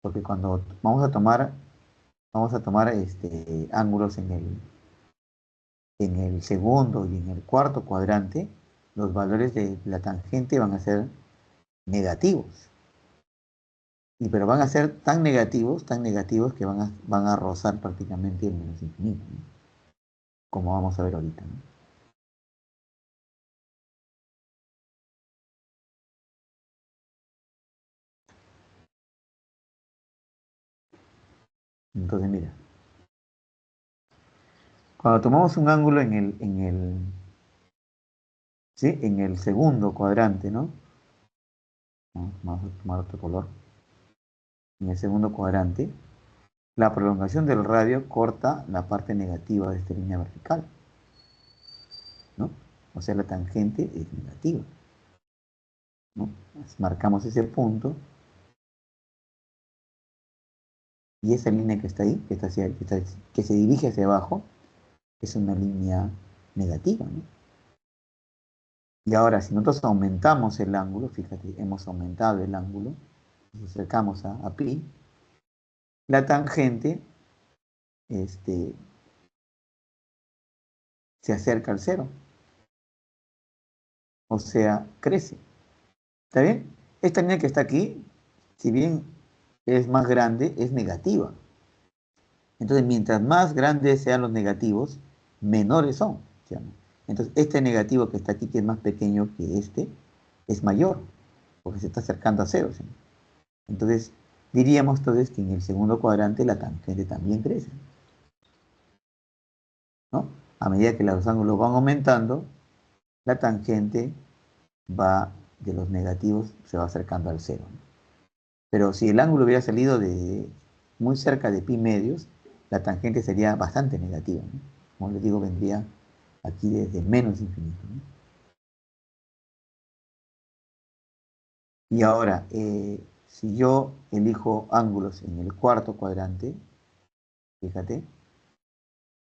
Porque cuando vamos a tomar ángulos en el segundo y en el cuarto cuadrante, los valores de la tangente van a ser negativos. Pero van a ser tan negativos que van a rozar prácticamente el menos infinito, ¿no?, como vamos a ver ahorita, ¿no? Entonces, mira, cuando tomamos un ángulo ¿sí?, en el segundo cuadrante, ¿no? Vamos a tomar otro color. En el segundo cuadrante, la prolongación del radio corta la parte negativa de esta línea vertical, ¿no? O sea, la tangente es negativa, ¿no? Marcamos ese punto y esa línea que está ahí, que se dirige hacia abajo, es una línea negativa, ¿no? Y ahora, si nosotros aumentamos el ángulo, fíjate, hemos aumentado el ángulo, nos acercamos a pi, la tangente este, se acerca al cero, o sea, crece. ¿Está bien? Esta línea que está aquí, si bien es más grande, es negativa. Entonces, mientras más grandes sean los negativos, menores son, ¿sí o no? Entonces, este negativo que está aquí, que es más pequeño que este, es mayor, porque se está acercando a cero, ¿sí? Entonces, diríamos entonces que en el segundo cuadrante la tangente también crece, ¿no? A medida que los ángulos van aumentando, la tangente va de los negativos, se va acercando al cero, ¿no? Pero si el ángulo hubiera salido de muy cerca de pi medios, la tangente sería bastante negativa, ¿no? Como les digo, vendría aquí desde menos infinito, ¿no? Y ahora, si yo elijo ángulos en el cuarto cuadrante, fíjate,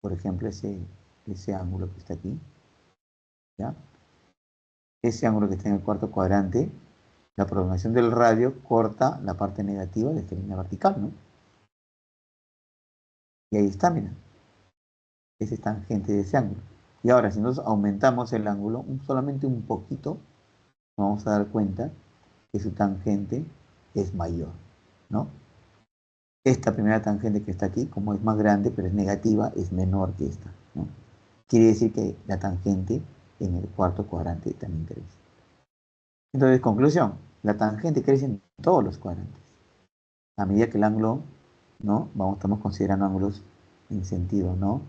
por ejemplo, ese ángulo que está aquí, ¿ya? Ese ángulo que está en el cuarto cuadrante, la prolongación del radio corta la parte negativa de esta línea vertical, ¿no? Y ahí está, mira, ese es tangente de ese ángulo. Y ahora, si nosotros aumentamos el ángulo solamente un poquito, nos vamos a dar cuenta que su tangente es mayor, ¿no? Esta primera tangente que está aquí, como es más grande, pero es negativa, es menor que esta, ¿no? Quiere decir que la tangente en el cuarto cuadrante también crece. Entonces, conclusión, la tangente crece en todos los cuadrantes. A medida que el ángulo, ¿no? Estamos considerando ángulos en sentido, ¿no?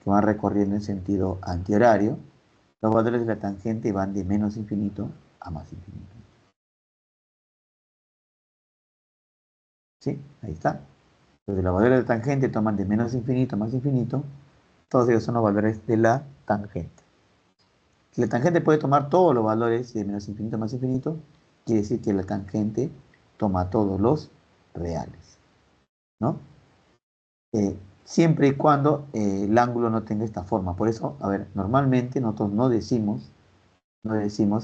Que van recorriendo en sentido antihorario. Los valores de la tangente van de menos infinito a más infinito. ¿Sí? Ahí está. Entonces los valores de la tangente toman de menos infinito a más infinito. Todos ellos son los valores de la tangente. Si la tangente puede tomar todos los valores de menos infinito a más infinito, quiere decir que la tangente toma todos los reales, ¿no? Siempre y cuando el ángulo no tenga esta forma. Por eso, a ver, normalmente nosotros no decimos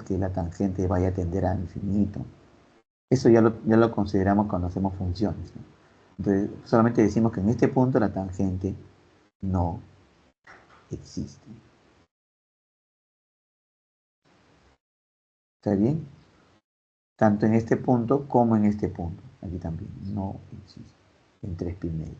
que la tangente vaya a tender a infinito. Eso ya lo consideramos cuando hacemos funciones, ¿no? Entonces, solamente decimos que en este punto la tangente no existe. ¿Está bien? Tanto en este punto como en este punto. Aquí también no existe. En 3 pi medio.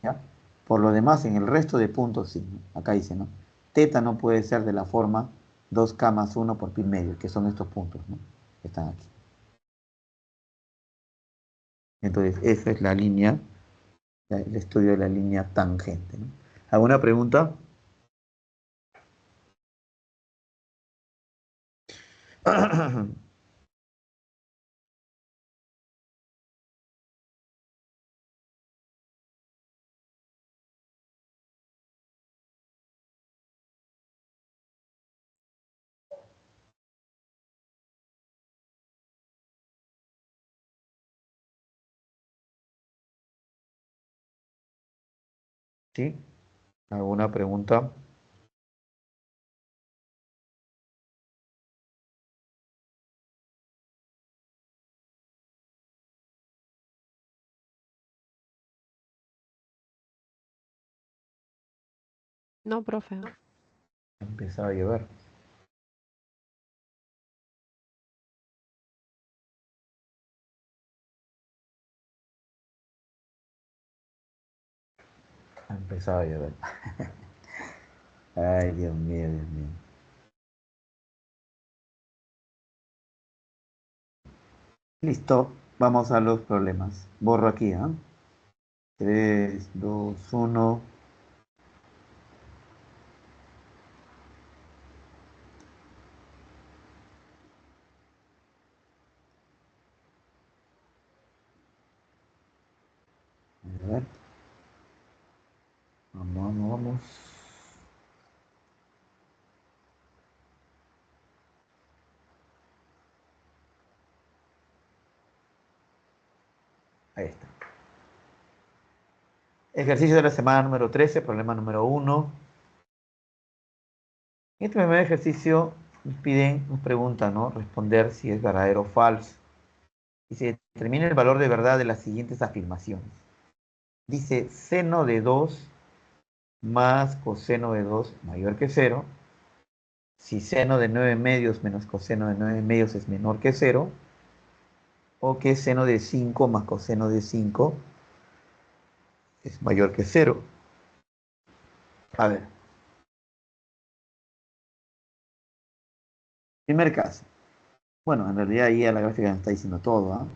¿Ya? Por lo demás, en el resto de puntos sí, ¿no? Acá dice, ¿no? Teta no puede ser de la forma 2k más 1 por pi medio, que son estos puntos, ¿no? Que están aquí. Entonces, esa es la línea, el estudio de la línea tangente, ¿no? ¿Alguna pregunta? ¿Sí? ¿Alguna pregunta? No, profe. Empezaba a llover. Empezaba a llover. Ay, Dios mío, Dios mío. Listo, vamos a los problemas. Borro aquí, ¿ah? 3, 2, 1. A ver, vamos, vamos, vamos. Ahí está. Ejercicio de la semana número 13, problema número 1. En este primer ejercicio nos preguntan, ¿no? Responder si es verdadero o falso. Y se determina el valor de verdad de las siguientes afirmaciones. Dice seno de 2 más coseno de 2 mayor que 0. Si seno de 9 medios menos coseno de 9 medios es menor que 0. o que seno de 5 más coseno de 5 es mayor que 0. A ver, primer caso. Bueno, en realidad ahí a la gráfica nos está diciendo todo, ¿ah?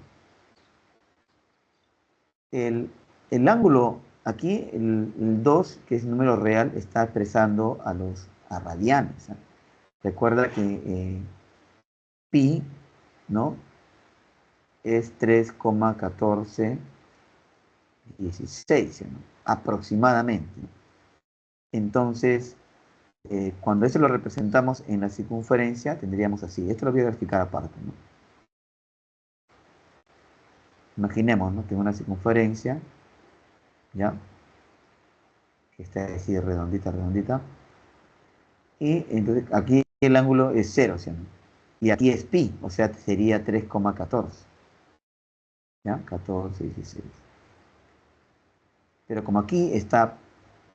El, el ángulo, aquí el 2, que es el número real, está expresando a radianes, ¿ah? Recuerda que pi, ¿no? Es 3,1416, ¿no? Aproximadamente. Entonces, cuando esto lo representamos en la circunferencia, tendríamos así. Esto lo voy a graficar aparte, ¿no? Imaginemos, ¿no? Que una circunferencia, ¿ya? Que está así redondita, redondita. Y entonces aquí el ángulo es 0, ¿sí? Y aquí es pi, o sea, sería 3,14. ¿Ya? 14, 16. Pero como aquí está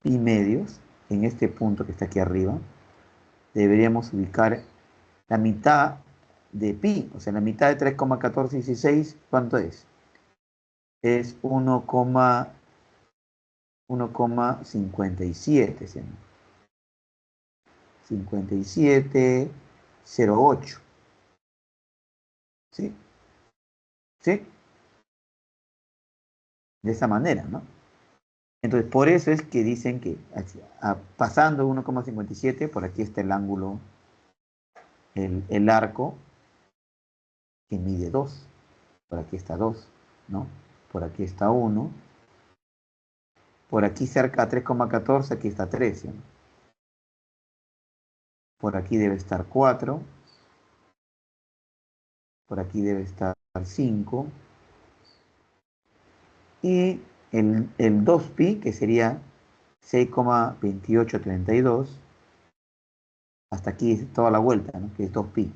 pi medios, en este punto que está aquí arriba, deberíamos ubicar la mitad de pi, o sea, la mitad de 3,1416, ¿cuánto es? Es 1,57, ¿sí? 57,08, ¿sí? ¿Sí? De esa manera, ¿no? Entonces, por eso es que dicen que pasando 1,57, por aquí está el ángulo, el arco que mide 2. Por aquí está 2, ¿no? Por aquí está 1. Por aquí cerca a 3,14, aquí está 3, ¿no? Por aquí debe estar 4. Por aquí debe estar 5. Y el 2pi, que sería 6,2832, hasta aquí es toda la vuelta, ¿no? Que es 2pi.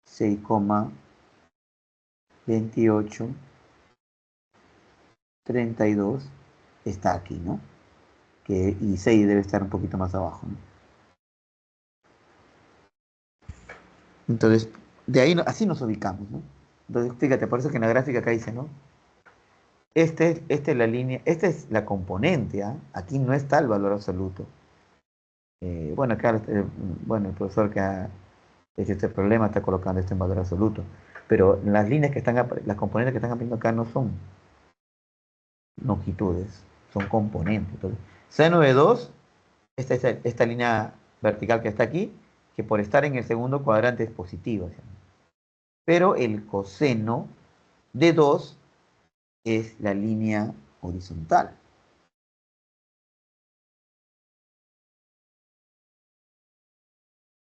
6,2832 está aquí, ¿no? Y 6 debe estar un poquito más abajo, ¿no? Entonces, de ahí así nos ubicamos, ¿no? Entonces, fíjate, por eso que en la gráfica acá dice, ¿no? Esta es la línea, esta es la componente, ¿ah? Aquí no está el valor absoluto. Bueno, acá, bueno, el profesor que ha hecho este problema está colocando esto en valor absoluto. Pero las líneas que están, las componentes que están apareciendo acá no son longitudes, son componentes. Entonces, seno de 2, esta línea vertical que está aquí, que por estar en el segundo cuadrante es positiva, ¿sí? Pero el coseno de 2 es la línea horizontal.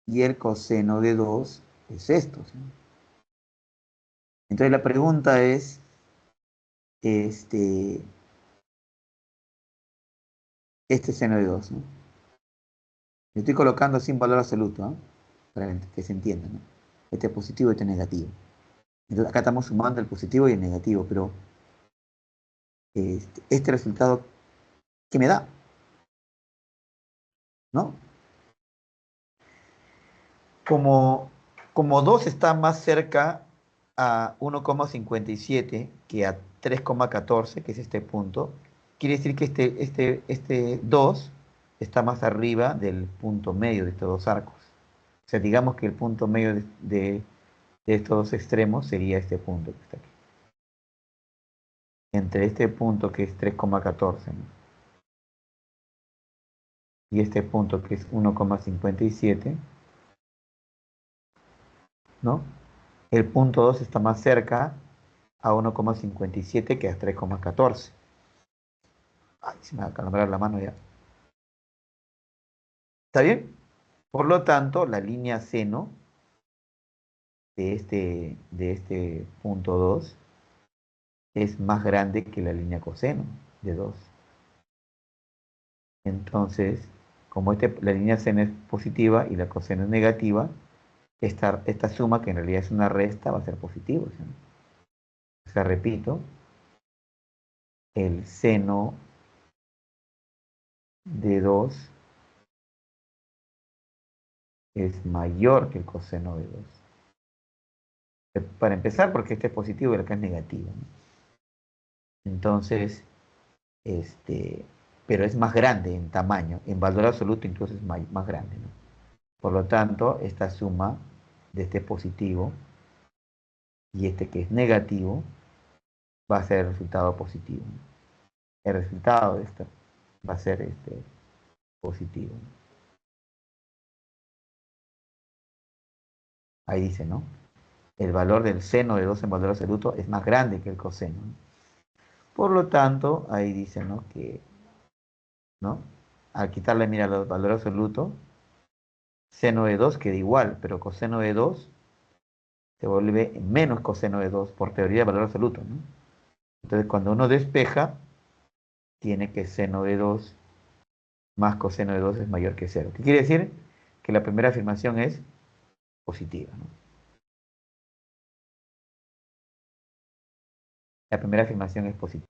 Y el coseno de 2 es esto, ¿sí? Entonces la pregunta es, este, este seno de 2, ¿no? Yo estoy colocando sin valor absoluto, ¿no? Para que se entienda, ¿no? Este es positivo y este es negativo. Entonces acá estamos sumando el positivo y el negativo, pero este resultado, ¿qué me da? ¿No? Como, como 2 está más cerca a 1,57 que a 3,14, que es este punto, quiere decir que este 2 está más arriba del punto medio de estos dos arcos. O sea, digamos que el punto medio de estos dos extremos sería este punto que está aquí. Entre este punto que es 3,14, ¿no? Y este punto que es 1,57, ¿no? El punto 2 está más cerca a 1,57 que a 3,14. Ay, se me va a calambrar la mano ya. ¿Está bien? Por lo tanto, la línea seno de este punto 2 es más grande que la línea coseno de 2. Entonces, como la línea seno es positiva y la coseno es negativa, esta suma, que en realidad es una resta, va a ser positiva, ¿sí? O sea, repito, el seno de 2 es mayor que el coseno de 2. Para empezar, porque este es positivo y acá es negativo, ¿no? Entonces, este, pero es más grande en tamaño, en valor absoluto incluso es más grande, ¿no? Por lo tanto, esta suma de este positivo y este que es negativo va a ser el resultado positivo, ¿no? El resultado de esto va a ser positivo, ¿no? Ahí dice, ¿no? El valor del seno de 2 en valor absoluto es más grande que el coseno, ¿no? Por lo tanto, ahí dice, ¿no? Que, ¿no? Al quitarle, mira, el valor absoluto, seno de 2 queda igual, pero coseno de 2 se vuelve menos coseno de 2 por teoría de valor absoluto, ¿no? Entonces, cuando uno despeja, tiene que seno de 2 más coseno de 2 es mayor que cero. ¿Qué quiere decir? Que la primera afirmación es positiva, ¿no? La primera afirmación es positiva.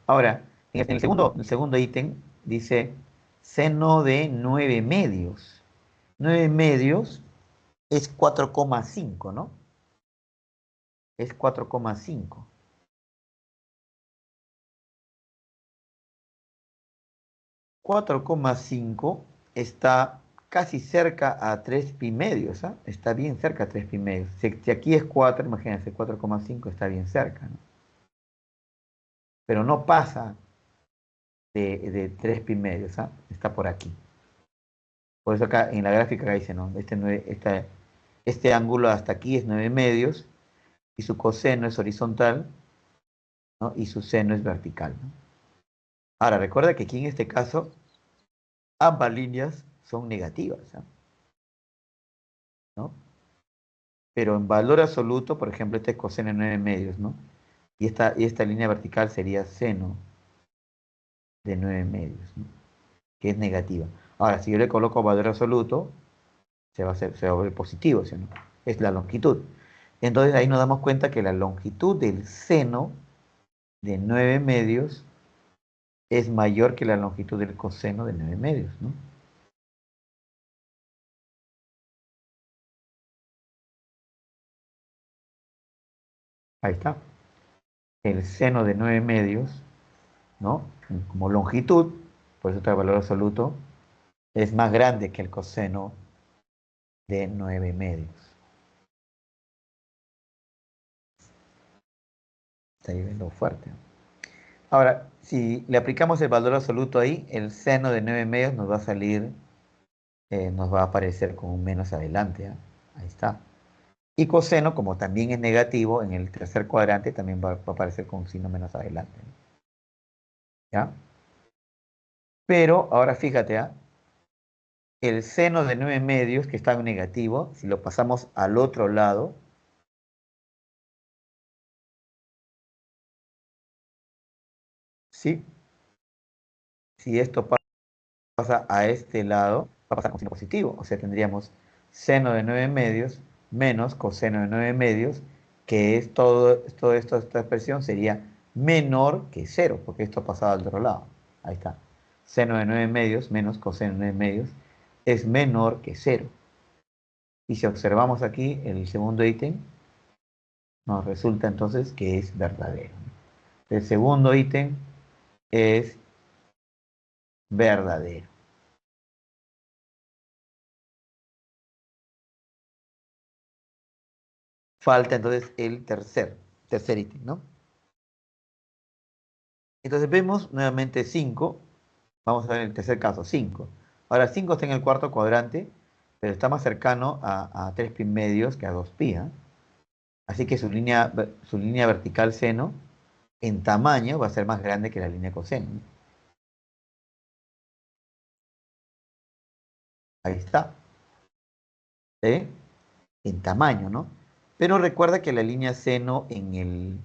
Ahora, en el segundo ítem dice seno de 9 medios. 9 medios es 4,5, ¿no? Es 4,5. 4,5 está casi cerca a 3 pi medios, ¿ah? Está bien cerca a 3 pi medios. Si aquí es 4, imagínense, 4,5 está bien cerca, ¿no? Pero no pasa de 3 pi medios, ¿ah? Está por aquí. Por eso acá en la gráfica acá dice, ¿no? Este ángulo hasta aquí es 9 medios y su coseno es horizontal, ¿no? Y su seno es vertical, ¿no? Ahora, recuerda que aquí en este caso ambas líneas son negativas, ¿ah? ¿No? Pero en valor absoluto, por ejemplo, este es coseno de 9 medios, ¿no? Y esta línea vertical sería seno de 9 medios, ¿no? Que es negativa. Ahora, si yo le coloco valor absoluto, se va a volver positivo, ¿sí o no? Es la longitud. Entonces ahí nos damos cuenta que la longitud del seno de 9 medios es mayor que la longitud del coseno de 9 medios, ¿no? Ahí está. El seno de 9 medios, ¿no? Como longitud, por eso está el valor absoluto, es más grande que el coseno de 9 medios. Está viendo fuerte. Ahora, si le aplicamos el valor absoluto ahí, el seno de 9 medios nos va a salir, nos va a aparecer con un menos adelante, ¿eh? Ahí está. Y coseno, como también es negativo, en el tercer cuadrante también va a aparecer con un signo menos adelante, ¿no? ¿Ya? Pero ahora fíjate, ¿ah? El seno de 9 medios, que está en negativo, si lo pasamos al otro lado, ¿sí? Si esto pasa a este lado, va a pasar con signo positivo. O sea, tendríamos seno de 9 medios menos coseno de 9 medios, que es todo esto, esta expresión sería menor que cero, porque esto ha pasado al otro lado. Ahí está. Seno de 9 medios menos coseno de 9 medios es menor que cero. Y si observamos aquí el segundo ítem, nos resulta entonces que es verdadero. El segundo ítem es verdadero. Falta entonces el tercer ítem, ¿no? Entonces vemos nuevamente 5. Vamos a ver el tercer caso, 5. Ahora 5 está en el cuarto cuadrante, pero está más cercano a 3 pi medios que a 2 pi, ¿eh? Así que su línea vertical seno en tamaño va a ser más grande que la línea coseno, ¿no? Ahí está, ¿eh? En tamaño, ¿no? Pero recuerda que la línea seno en el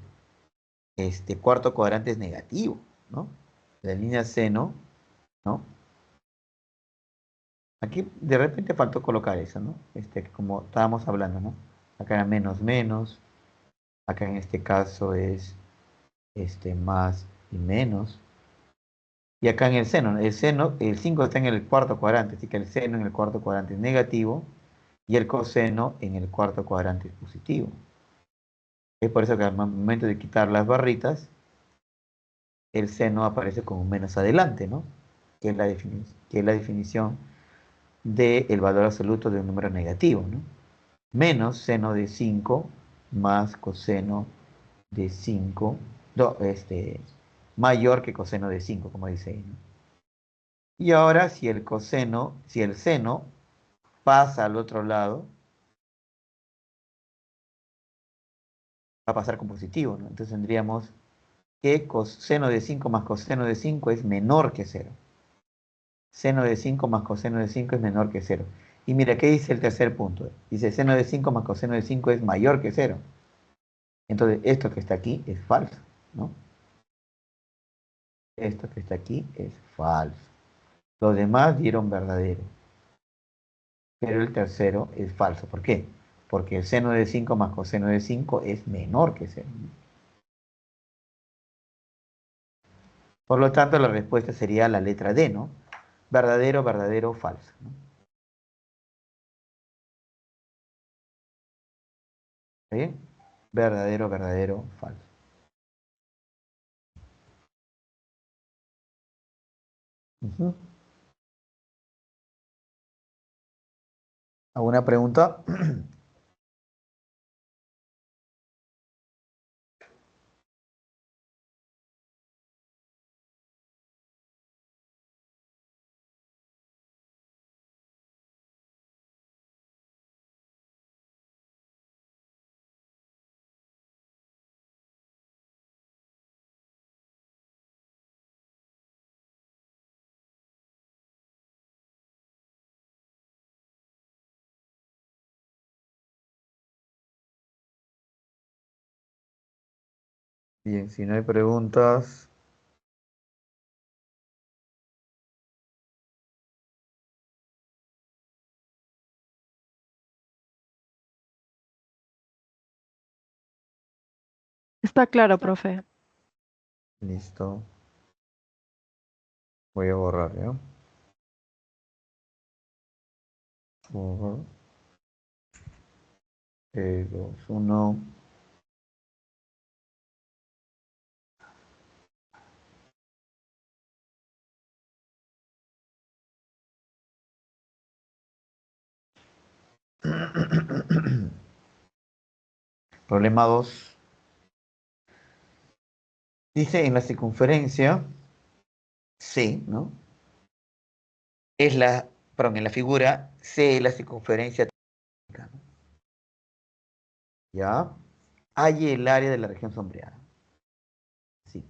cuarto cuadrante es negativo, ¿no? La línea seno, ¿no? Aquí de repente faltó colocar eso, ¿no? Como estábamos hablando, ¿no? Acá era menos menos, acá en este caso es más y menos. Y acá en el seno, el 5 está en el cuarto cuadrante, así que el seno en el cuarto cuadrante es negativo y el coseno en el cuarto cuadrante es positivo. Es por eso que al momento de quitar las barritas, el seno aparece como menos adelante, ¿no? Que es la definición del valor absoluto de un número negativo, ¿no? Menos seno de 5 más coseno de 5, mayor que coseno de 5, como dice ahí, ¿no? Y ahora, si el seno pasa al otro lado, va a pasar con positivo, ¿no? Entonces tendríamos que coseno de 5 más coseno de 5 es menor que 0. Seno de 5 más coseno de 5 es menor que 0. Y mira, ¿qué dice el tercer punto? Dice seno de 5 más coseno de 5 es mayor que 0. Entonces, esto que está aquí es falso, ¿no? Esto que está aquí es falso. Los demás dieron verdadero. Pero el tercero es falso. ¿Por qué? Porque el seno de 5 más coseno de 5 es menor que 0. Por lo tanto, la respuesta sería la letra D, ¿no? Verdadero, verdadero, falso, ¿no? ¿Está bien? Verdadero, verdadero, falso. Ujú. ¿Alguna pregunta? Bien, si no hay preguntas, Está claro, profe. listo. Voy a borrar, ¿ya? Borrar. 3, 2, 1. Problema 2. Dice en la circunferencia C, ¿no? Perdón, en la figura C es la circunferencia térmica, ¿no? ¿Ya? Hay el área de la región sombreada. Sí,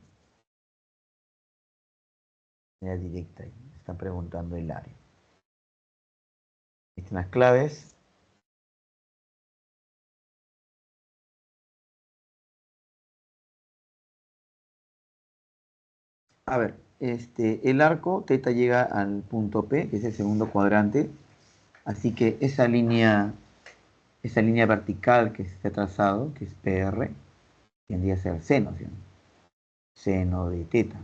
manera directa. Ahí. Están preguntando el área. Están las claves. A ver, el arco teta llega al punto P, que es el segundo cuadrante. Así que esa línea vertical que se ha trazado, que es PR, tendría que ser seno, ¿sí? Seno de teta.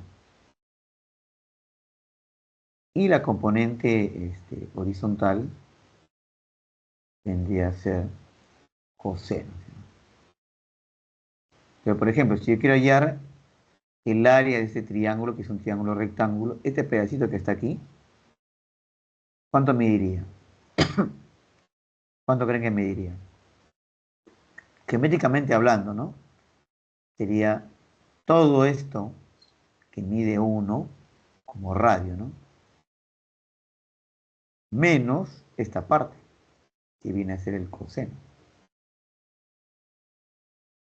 Y la componente horizontal tendría que ser coseno, ¿sí? Pero, por ejemplo, si yo quiero hallar el área de este triángulo, que es un triángulo rectángulo, este pedacito que está aquí, ¿cuánto mediría? ¿Cuánto creen que mediría? Geométricamente hablando, ¿no? Sería todo esto que mide 1 como radio, ¿no? Menos esta parte, que viene a ser el coseno.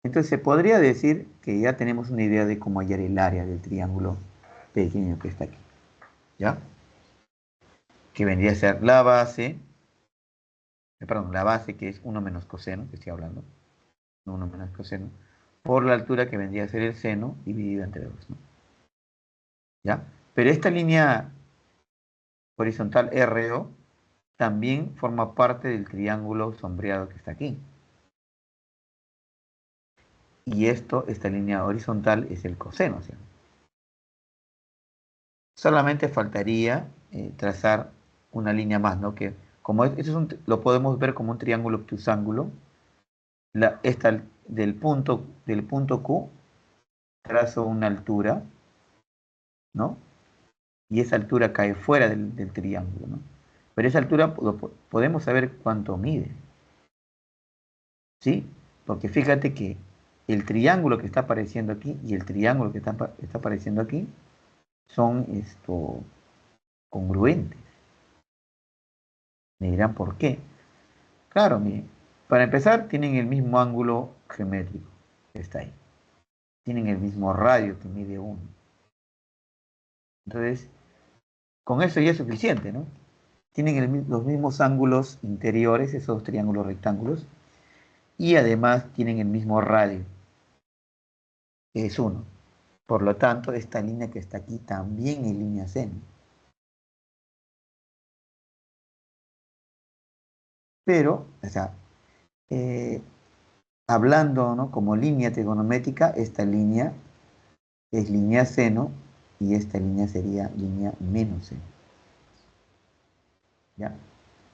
Entonces se podría decir que ya tenemos una idea de cómo hallar el área del triángulo pequeño que está aquí, ¿ya? Que vendría a ser la base, perdón, la base que es 1 menos coseno, que estoy hablando, 1 menos coseno, por la altura que vendría a ser el seno dividido entre 2, ¿no? ¿Ya? Pero esta línea horizontal RO también forma parte del triángulo sombreado que está aquí. Y esta línea horizontal es el coseno, ¿sí? Solamente faltaría trazar una línea más, ¿no? Que como esto es lo podemos ver como un triángulo obtusángulo, esta del punto Q trazo una altura, ¿no? Y esa altura cae fuera del triángulo, ¿no? Pero esa altura podemos saber cuánto mide, ¿sí? Porque fíjate que el triángulo que está apareciendo aquí y el triángulo que está apareciendo aquí son congruentes. Me dirán por qué. Claro, miren, para empezar tienen el mismo ángulo geométrico que está ahí. Tienen el mismo radio que mide 1. Entonces, con eso ya es suficiente, ¿no? Tienen los mismos ángulos interiores, esos triángulos rectángulos, y además tienen el mismo radio, que es 1. Por lo tanto, esta línea que está aquí también es línea seno. Pero, o sea, eh, hablando, ¿no?, como línea trigonométrica, esta línea es línea seno y esta línea sería línea menos seno. ¿Ya?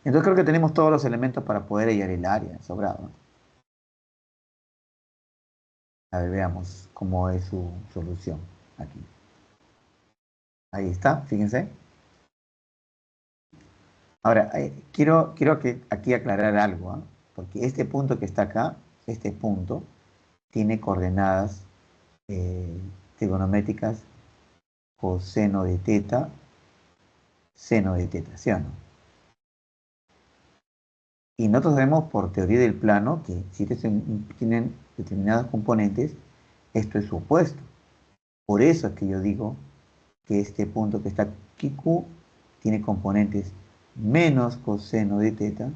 Entonces creo que tenemos todos los elementos para poder hallar el área sobrado, ¿no? A ver, veamos cómo es su solución aquí. Ahí está, fíjense. Ahora, quiero aquí aclarar algo, ¿ah? Porque este punto que está acá, este punto, tiene coordenadas eh, trigonométricas coseno de teta, seno de teta, ¿sí o no? Y nosotros sabemos por teoría del plano que si tienen determinados componentes, esto es su opuesto. Por eso es que yo digo que este punto que está aquí, Q, tiene componentes menos coseno de teta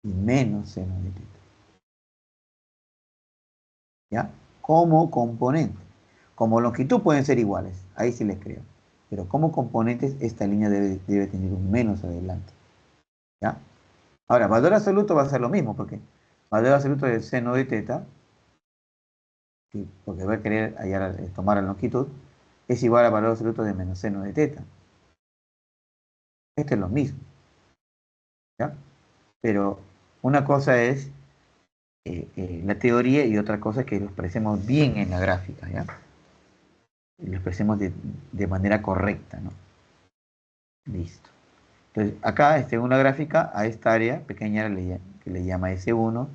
y menos seno de teta. ¿Ya? Como componente. Como longitud pueden ser iguales, ahí sí les creo. Pero como componentes, esta línea debe tener un menos adelante. ¿Ya? Ahora, valor absoluto va a ser lo mismo, porque valor absoluto del seno de teta, porque voy a querer tomar la longitud, es igual al valor absoluto de menos seno de teta. Este es lo mismo, ¿ya? Pero una cosa es la teoría y otra cosa es que lo expresemos bien en la gráfica, ¿ya? Y lo expresemos de manera correcta, ¿no? Listo. Entonces, acá, en una gráfica, a esta área pequeña que le llama S1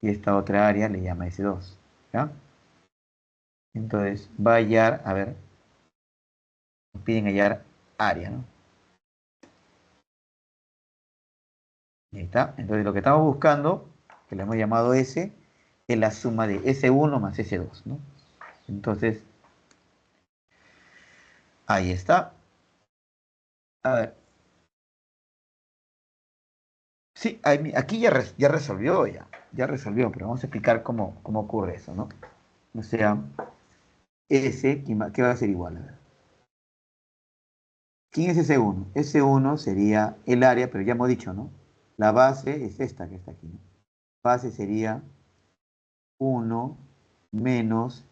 y esta otra área le llama S2, ¿ya? Entonces, va a hallar, a ver, nos piden hallar área, ¿no? Ahí está. Entonces, lo que estamos buscando, que le hemos llamado S, es la suma de S1 más S2, ¿no? Entonces, ahí está. A ver, sí, aquí ya resolvió, ya resolvió, pero vamos a explicar cómo ocurre eso, ¿no? O sea, S, ¿qué va a ser igual? A ver. ¿Quién es S1? S1 sería el área, pero ya hemos dicho, ¿no? La base es esta que está aquí, ¿no? Base sería 1 menos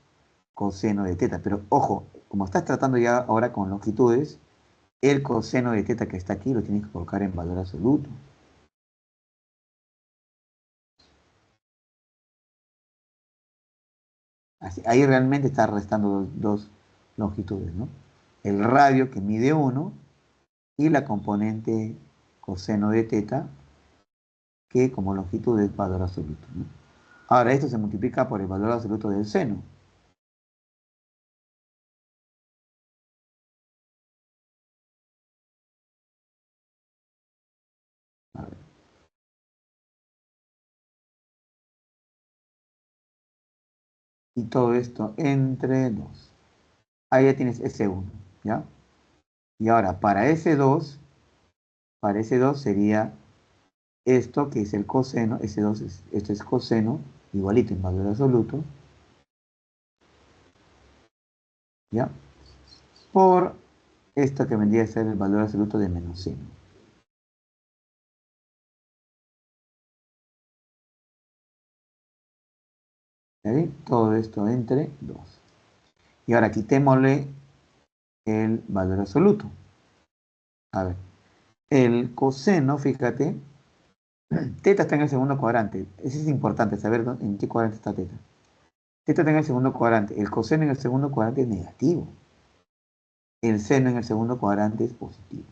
coseno de teta. Pero ojo, como estás tratando ya ahora con longitudes, el coseno de teta que está aquí lo tienes que colocar en valor absoluto. Así, ahí realmente está restando dos longitudes, ¿no? El radio que mide 1 y la componente coseno de teta que como longitud es valor absoluto, ¿no? Ahora esto se multiplica por el valor absoluto del seno. A ver. Y todo esto entre 2. Ahí ya tienes S1, ¿ya? Y ahora para S2 sería esto que es el coseno, S2 esto es coseno, igualito en valor absoluto, ¿ya? Por esto que vendría a ser el valor absoluto de menos seno. ¿Sí? Todo esto entre 2. Y ahora quitémosle el valor absoluto. A ver, El coseno, fíjate, teta está en el segundo cuadrante. Eso es importante, saber en qué cuadrante está teta. Teta está en el segundo cuadrante. El coseno en el segundo cuadrante es negativo. El seno en el segundo cuadrante es positivo.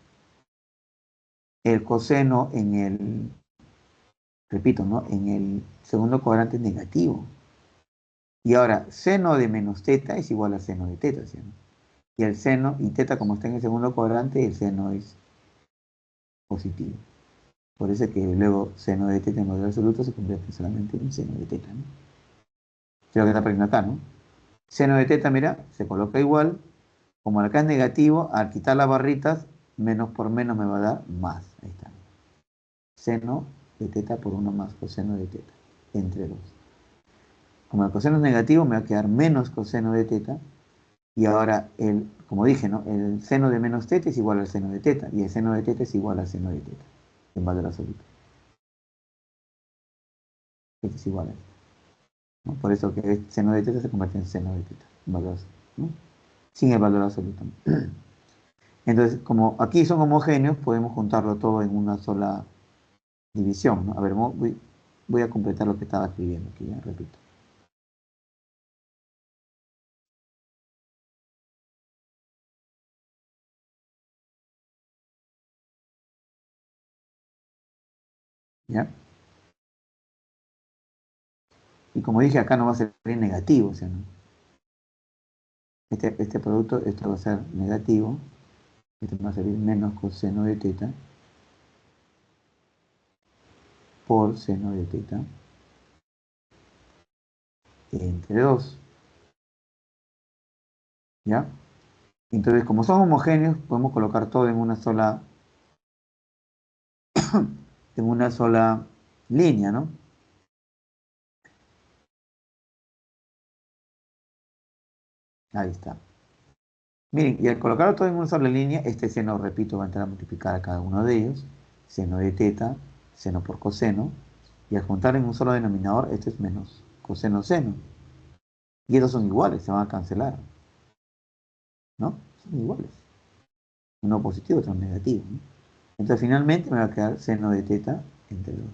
El coseno en el, repito, ¿no? En el segundo cuadrante es negativo. Y ahora, seno de menos teta es igual a seno de teta, ¿sí? Y el seno, y teta como está en el segundo cuadrante, el seno es positivo. Por eso es que luego seno de teta en valor absoluto se convierte solamente en seno de teta, ¿no? Es lo que está poniendo acá, ¿no? Seno de teta, mira, se coloca igual. Como acá es negativo, al quitar las barritas, menos por menos me va a dar más. Ahí está. Seno de teta por 1 más coseno de teta, entre 2. Como el coseno es negativo, me va a quedar menos coseno de teta. Y ahora, como dije, ¿no? El seno de menos teta es igual al seno de teta. Y el seno de teta es igual al seno de teta, en valor absoluto. Esto es igual a esto, ¿no? Por eso que el seno de teta se convierte en seno de teta, en valor absoluto, ¿no? Sin el valor absoluto. Entonces, como aquí son homogéneos, podemos juntarlo todo en una sola división, ¿no? A ver, voy a completar lo que estaba escribiendo aquí, ya, repito. ¿Ya? Y como dije, acá no va a ser negativo, o sea, ¿no? Este producto, esto va a ser negativo, esto va a salir menos coseno de teta por seno de teta entre 2, ¿ya? Entonces, como son homogéneos, podemos colocar todo en una sola línea, ¿no? Ahí está. Miren, y al colocarlo todo en una sola línea, este seno, repito, va a entrar a multiplicar a cada uno de ellos. Seno de teta, seno por coseno. Y al juntar en un solo denominador, este es menos coseno seno. Y estos son iguales, se van a cancelar, ¿no? Son iguales. Uno positivo, otro negativo, ¿no? Entonces finalmente me va a quedar seno de teta entre 2.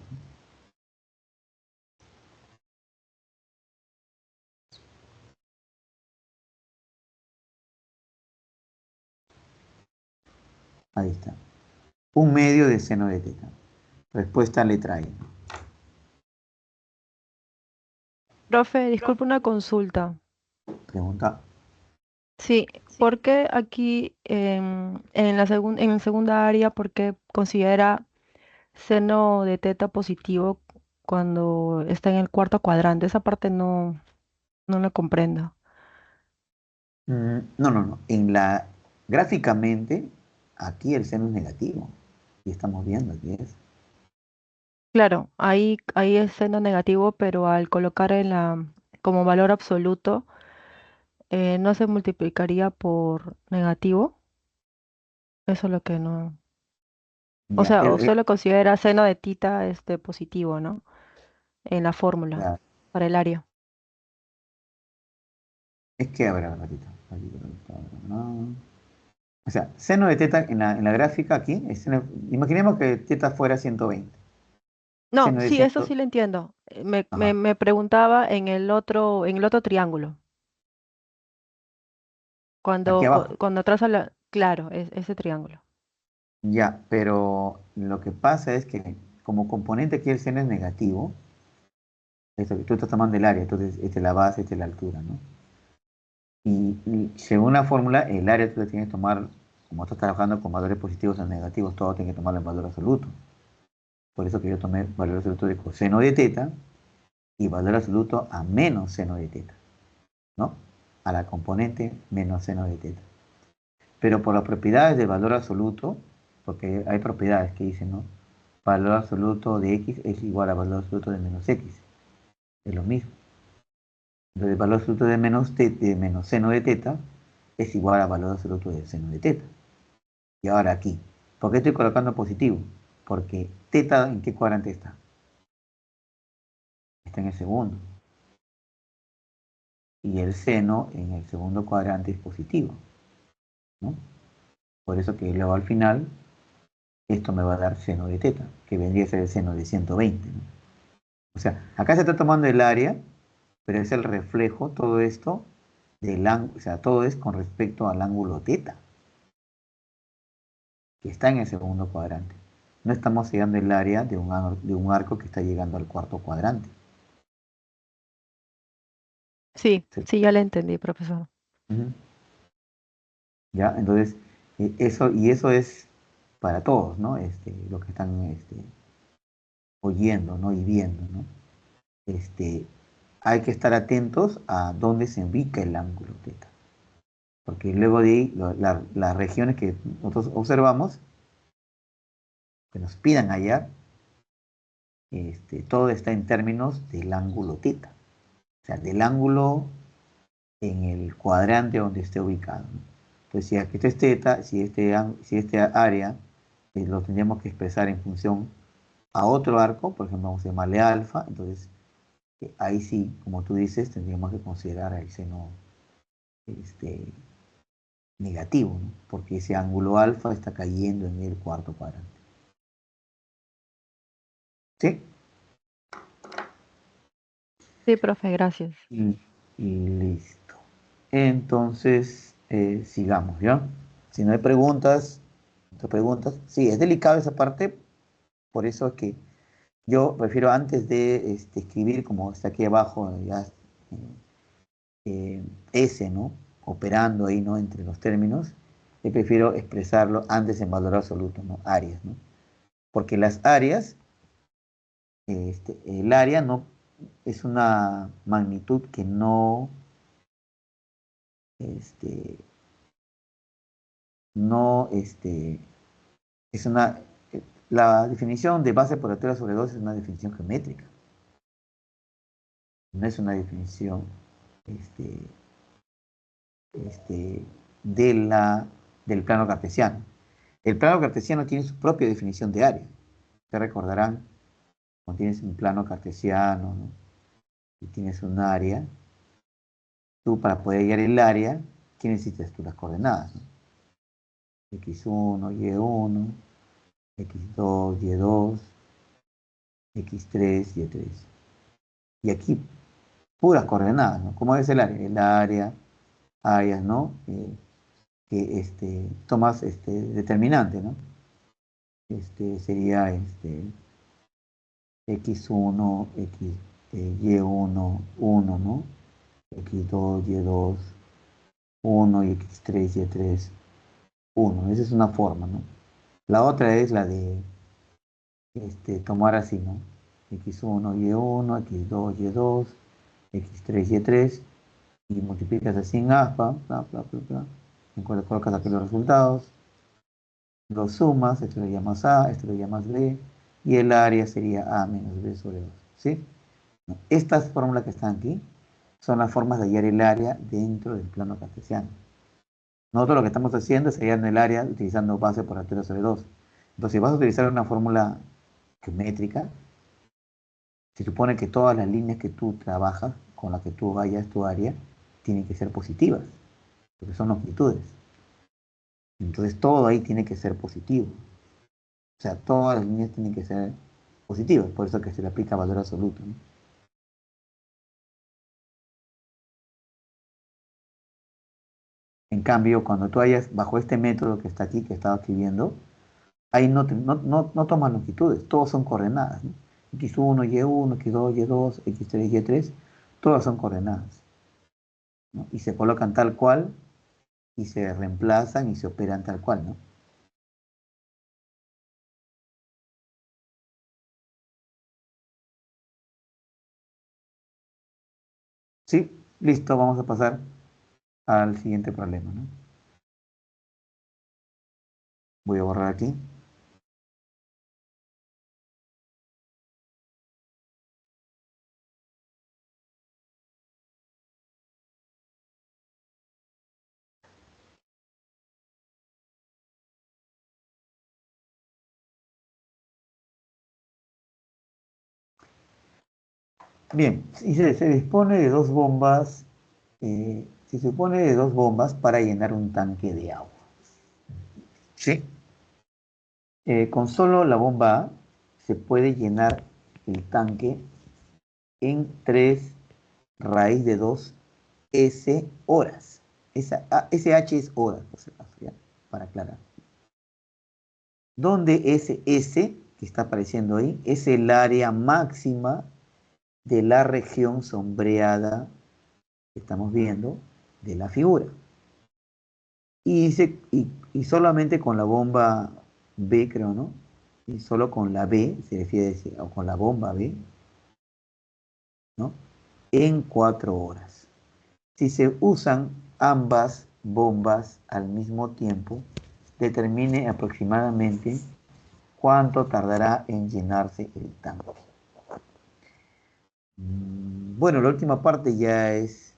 Ahí está. 1/2 de seno de teta. Respuesta letra E. Profe, disculpe una consulta. Pregunta. Sí, ¿por qué aquí en la segunda área, por qué considera seno de teta positivo cuando está en el cuarto cuadrante? Esa parte no la comprendo. No, no, no. Gráficamente, aquí el seno es negativo. Y estamos viendo aquí es. Claro, ahí es seno negativo, pero al colocar como valor absoluto, no se multiplicaría por negativo. Eso es lo que no. O Ya, sea, o solo considera seno de tita positivo, ¿no? En la fórmula claro. para el área. Es que, a ver, ratito. No. O sea, seno de teta en la gráfica aquí, imaginemos que teta fuera 120. No, Seno de sí, eso 100. sí lo entiendo. Ajá. Me preguntaba en el otro triángulo. Aquí abajo. Cuando traza claro, ese triángulo. Ya, pero lo que pasa es que como componente aquí el seno es negativo, esto que tú estás tomando el área, entonces esta es la base, esta es la altura, ¿no? Y según la fórmula, el área tú le tienes que tomar, como estás trabajando con valores positivos o negativos, todo tiene que tomarlo en valor absoluto. Por eso que yo tomé valor absoluto de coseno de teta y valor absoluto a menos seno de teta, ¿no? A la componente menos seno de teta. Pero por las propiedades del valor absoluto, porque hay propiedades que dicen, ¿no? Valor absoluto de x es igual a valor absoluto de menos x. Es lo mismo. Entonces el valor absoluto de menos seno de teta es igual a valor absoluto del seno de teta. Y ahora aquí, ¿por qué estoy colocando positivo? Porque teta, ¿en qué cuadrante está? Está en el segundo. Y el seno en el segundo cuadrante es positivo, ¿no? Por eso que luego al final esto me va a dar seno de teta, que vendría a ser el seno de 120, ¿no? O sea, acá se está tomando el área, pero es el reflejo, todo esto, del ángulo, o sea, todo es con respecto al ángulo teta, que está en el segundo cuadrante. No estamos llegando el área de un arco que está llegando al cuarto cuadrante. Sí, ¿Sí? sí, ya le entendí, profesor. Ujú. ¿Ya? Entonces, eso es para todos, ¿no? Lo que están oyendo, ¿no? Y viendo, ¿no? Este, hay que estar atentos a dónde se ubica el ángulo teta. Porque luego de ahí, las regiones que nosotros observamos, que nos pidan hallar, todo está en términos del ángulo teta. O sea, del ángulo en el cuadrante donde esté ubicado, ¿no? Entonces, si aquí es teta, si este área lo tendríamos que expresar en función a otro arco, por ejemplo, vamos a llamarle alfa, entonces ahí sí, como tú dices, tendríamos que considerar el seno este, negativo, ¿no? Porque ese ángulo alfa está cayendo en el cuarto cuadrante. ¿Sí? Sí, profe, gracias. Y, y listo. Entonces, sigamos, ¿ya? Si no hay preguntas, sí, es delicado esa parte, por eso es que yo prefiero antes de escribir, como está aquí abajo, ya, S, ¿no? Operando ahí, ¿no? Entre los términos, yo prefiero expresarlo antes en valor absoluto, ¿no? Áreas, ¿no? Porque las áreas, el área no es una magnitud que no, este, no, es una, la definición de base por altura sobre 2 es una definición geométrica, no es una definición, este, este, de del plano cartesiano. El plano cartesiano tiene su propia definición de área. Ustedes recordarán, cuando tienes un plano cartesiano, ¿no? Y tienes un área, tú para poder hallar el área, ¿qué necesitas tú? Las coordenadas, ¿no? X1, Y1, X2, Y2, X3, Y3. Y aquí, puras coordenadas, ¿no? ¿Cómo es el área? El área, áreas, ¿no? Que tomas determinante, ¿no? Sería X1, X, Y1, 1, ¿no? X2, Y2, 1 y X3, Y3, 1. Esa es una forma, ¿no? La otra es la de tomar así, ¿no? X1, Y1, X2, Y2, X3, Y3, y multiplicas así en aspa, bla, bla, bla, bla. En cual colocas aquí los resultados, los sumas, esto lo llamas A, esto lo llamas B, y el área sería A menos B sobre 2, ¿sí? Estas fórmulas que están aquí son las formas de hallar el área dentro del plano cartesiano. Nosotros lo que estamos haciendo es hallar en el área utilizando base por altura sobre 2. Entonces, si vas a utilizar una fórmula geométrica, se supone que todas las líneas que tú trabajas, con las que tú hallas tu área, tienen que ser positivas, porque son longitudes. Entonces, todo ahí tiene que ser positivo. O sea, todas las líneas tienen que ser positivas, por eso que se le aplica valor absoluto, ¿no? En cambio, cuando tú hayas, bajo este método que está aquí, que estaba escribiendo, ahí no toman longitudes, todos son coordenadas, ¿no? X1, Y1, X2, Y2, X3, Y3, todas son coordenadas, ¿no? Y se colocan tal cual y se reemplazan y se operan tal cual, ¿no? Sí, listo, vamos a pasar al siguiente problema, ¿no? Voy a borrar aquí. Bien, si se dispone de dos bombas, si se dispone de dos bombas para llenar un tanque de agua, ¿sí? Con solo la bomba A se puede llenar el tanque en 3 raíz de 2 S horas. SH es horas, por si acaso, ¿ya? Para aclarar. Donde ese S que está apareciendo ahí es el área máxima de la región sombreada que estamos viendo de la figura. Y solamente con la bomba B, creo, ¿no? Y solo con la B, se refiere a decir, o con la bomba B, ¿no? En 4 horas. Si se usan ambas bombas al mismo tiempo, determine aproximadamente cuánto tardará en llenarse el tanque. Bueno, la última parte ya es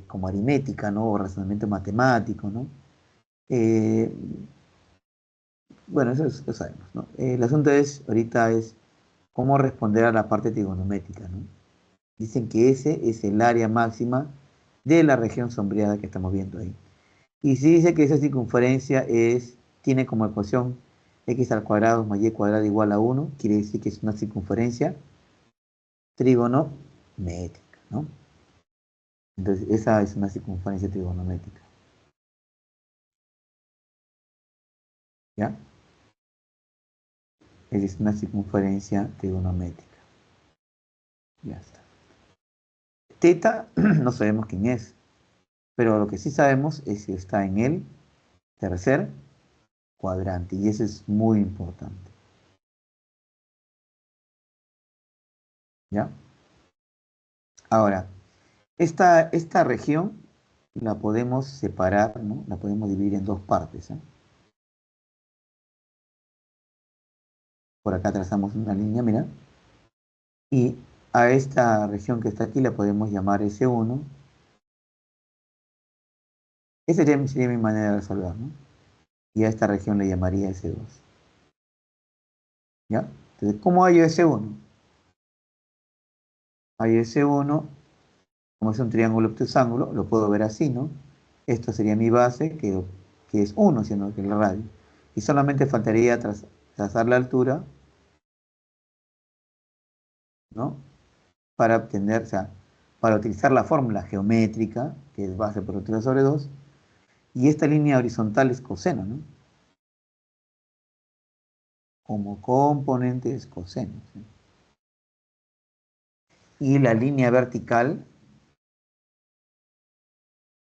como aritmética, ¿no? O razonamiento matemático, ¿no? Eh, bueno, lo sabemos, ¿no? El asunto es, ahorita es cómo responder a la parte trigonométrica, ¿no? Dicen que ese es el área máxima de la región sombreada que estamos viendo ahí. Y si dice que esa circunferencia tiene como ecuación x al cuadrado más y cuadrado igual a 1, quiere decir que es una circunferencia trigonométrica, ¿no? Entonces, esa es una circunferencia trigonométrica, ¿ya? Esa es una circunferencia trigonométrica. Ya está. Teta, no sabemos quién es, pero lo que sí sabemos es que está en el tercer cuadrante, y eso es muy importante, ¿ya? Ahora, esta región la podemos separar, ¿no? La podemos dividir en dos partes, ¿eh? Por acá trazamos una línea, mira, y a esta región que está aquí la podemos llamar S1. Esa sería mi manera de resolver, ¿no? Y a esta región le llamaría S2, ¿ya? Entonces, ¿cómo hay S1? Hay S1, como es un triángulo obtusángulo, lo puedo ver así, ¿no? Esto sería mi base, que es 1, sino que es la radio. Y solamente faltaría trazar la altura, ¿no? Para obtener, o sea, para utilizar la fórmula geométrica, que es base por altura sobre 2, y esta línea horizontal es coseno, ¿no? Como componente es coseno, ¿sí? Y la línea vertical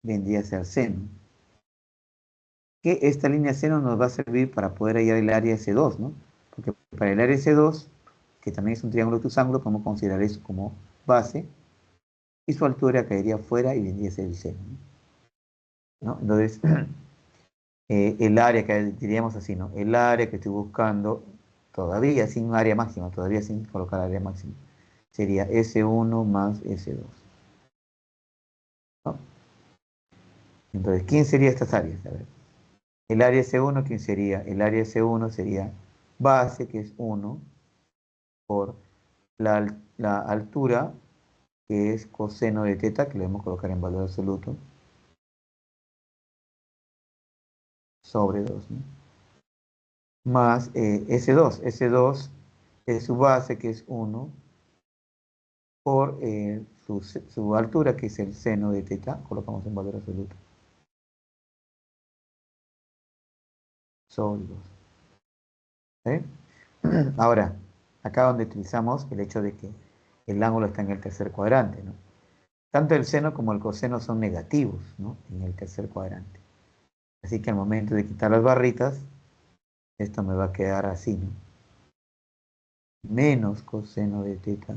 vendría a ser seno. Que esta línea seno nos va a servir para poder hallar el área S2, ¿no? Porque para el área S2, que también es un triángulo obtusángulo, podemos considerar eso como base, y su altura caería fuera y vendría a ser el seno, ¿no? Entonces, el área que diríamos así, ¿no? El área que estoy buscando, todavía sin área máxima, todavía sin colocar área máxima, sería S1 más S2, ¿no? Entonces, ¿quién sería estas áreas? A ver, el área S1, ¿quién sería? El área S1 sería base, que es 1, por la altura, que es coseno de teta, que le vamos a colocar en valor absoluto, sobre 2, ¿no? Más S2. S2 es su base, que es 1, por su altura, que es el seno de teta, colocamos en valor absoluto, sobre 2. ¿Eh? Ahora, acá donde utilizamos el hecho de que el ángulo está en el tercer cuadrante, ¿no? Tanto el seno como el coseno son negativos, ¿no? En el tercer cuadrante. Así que al momento de quitar las barritas, esto me va a quedar así, ¿no? Menos coseno de teta.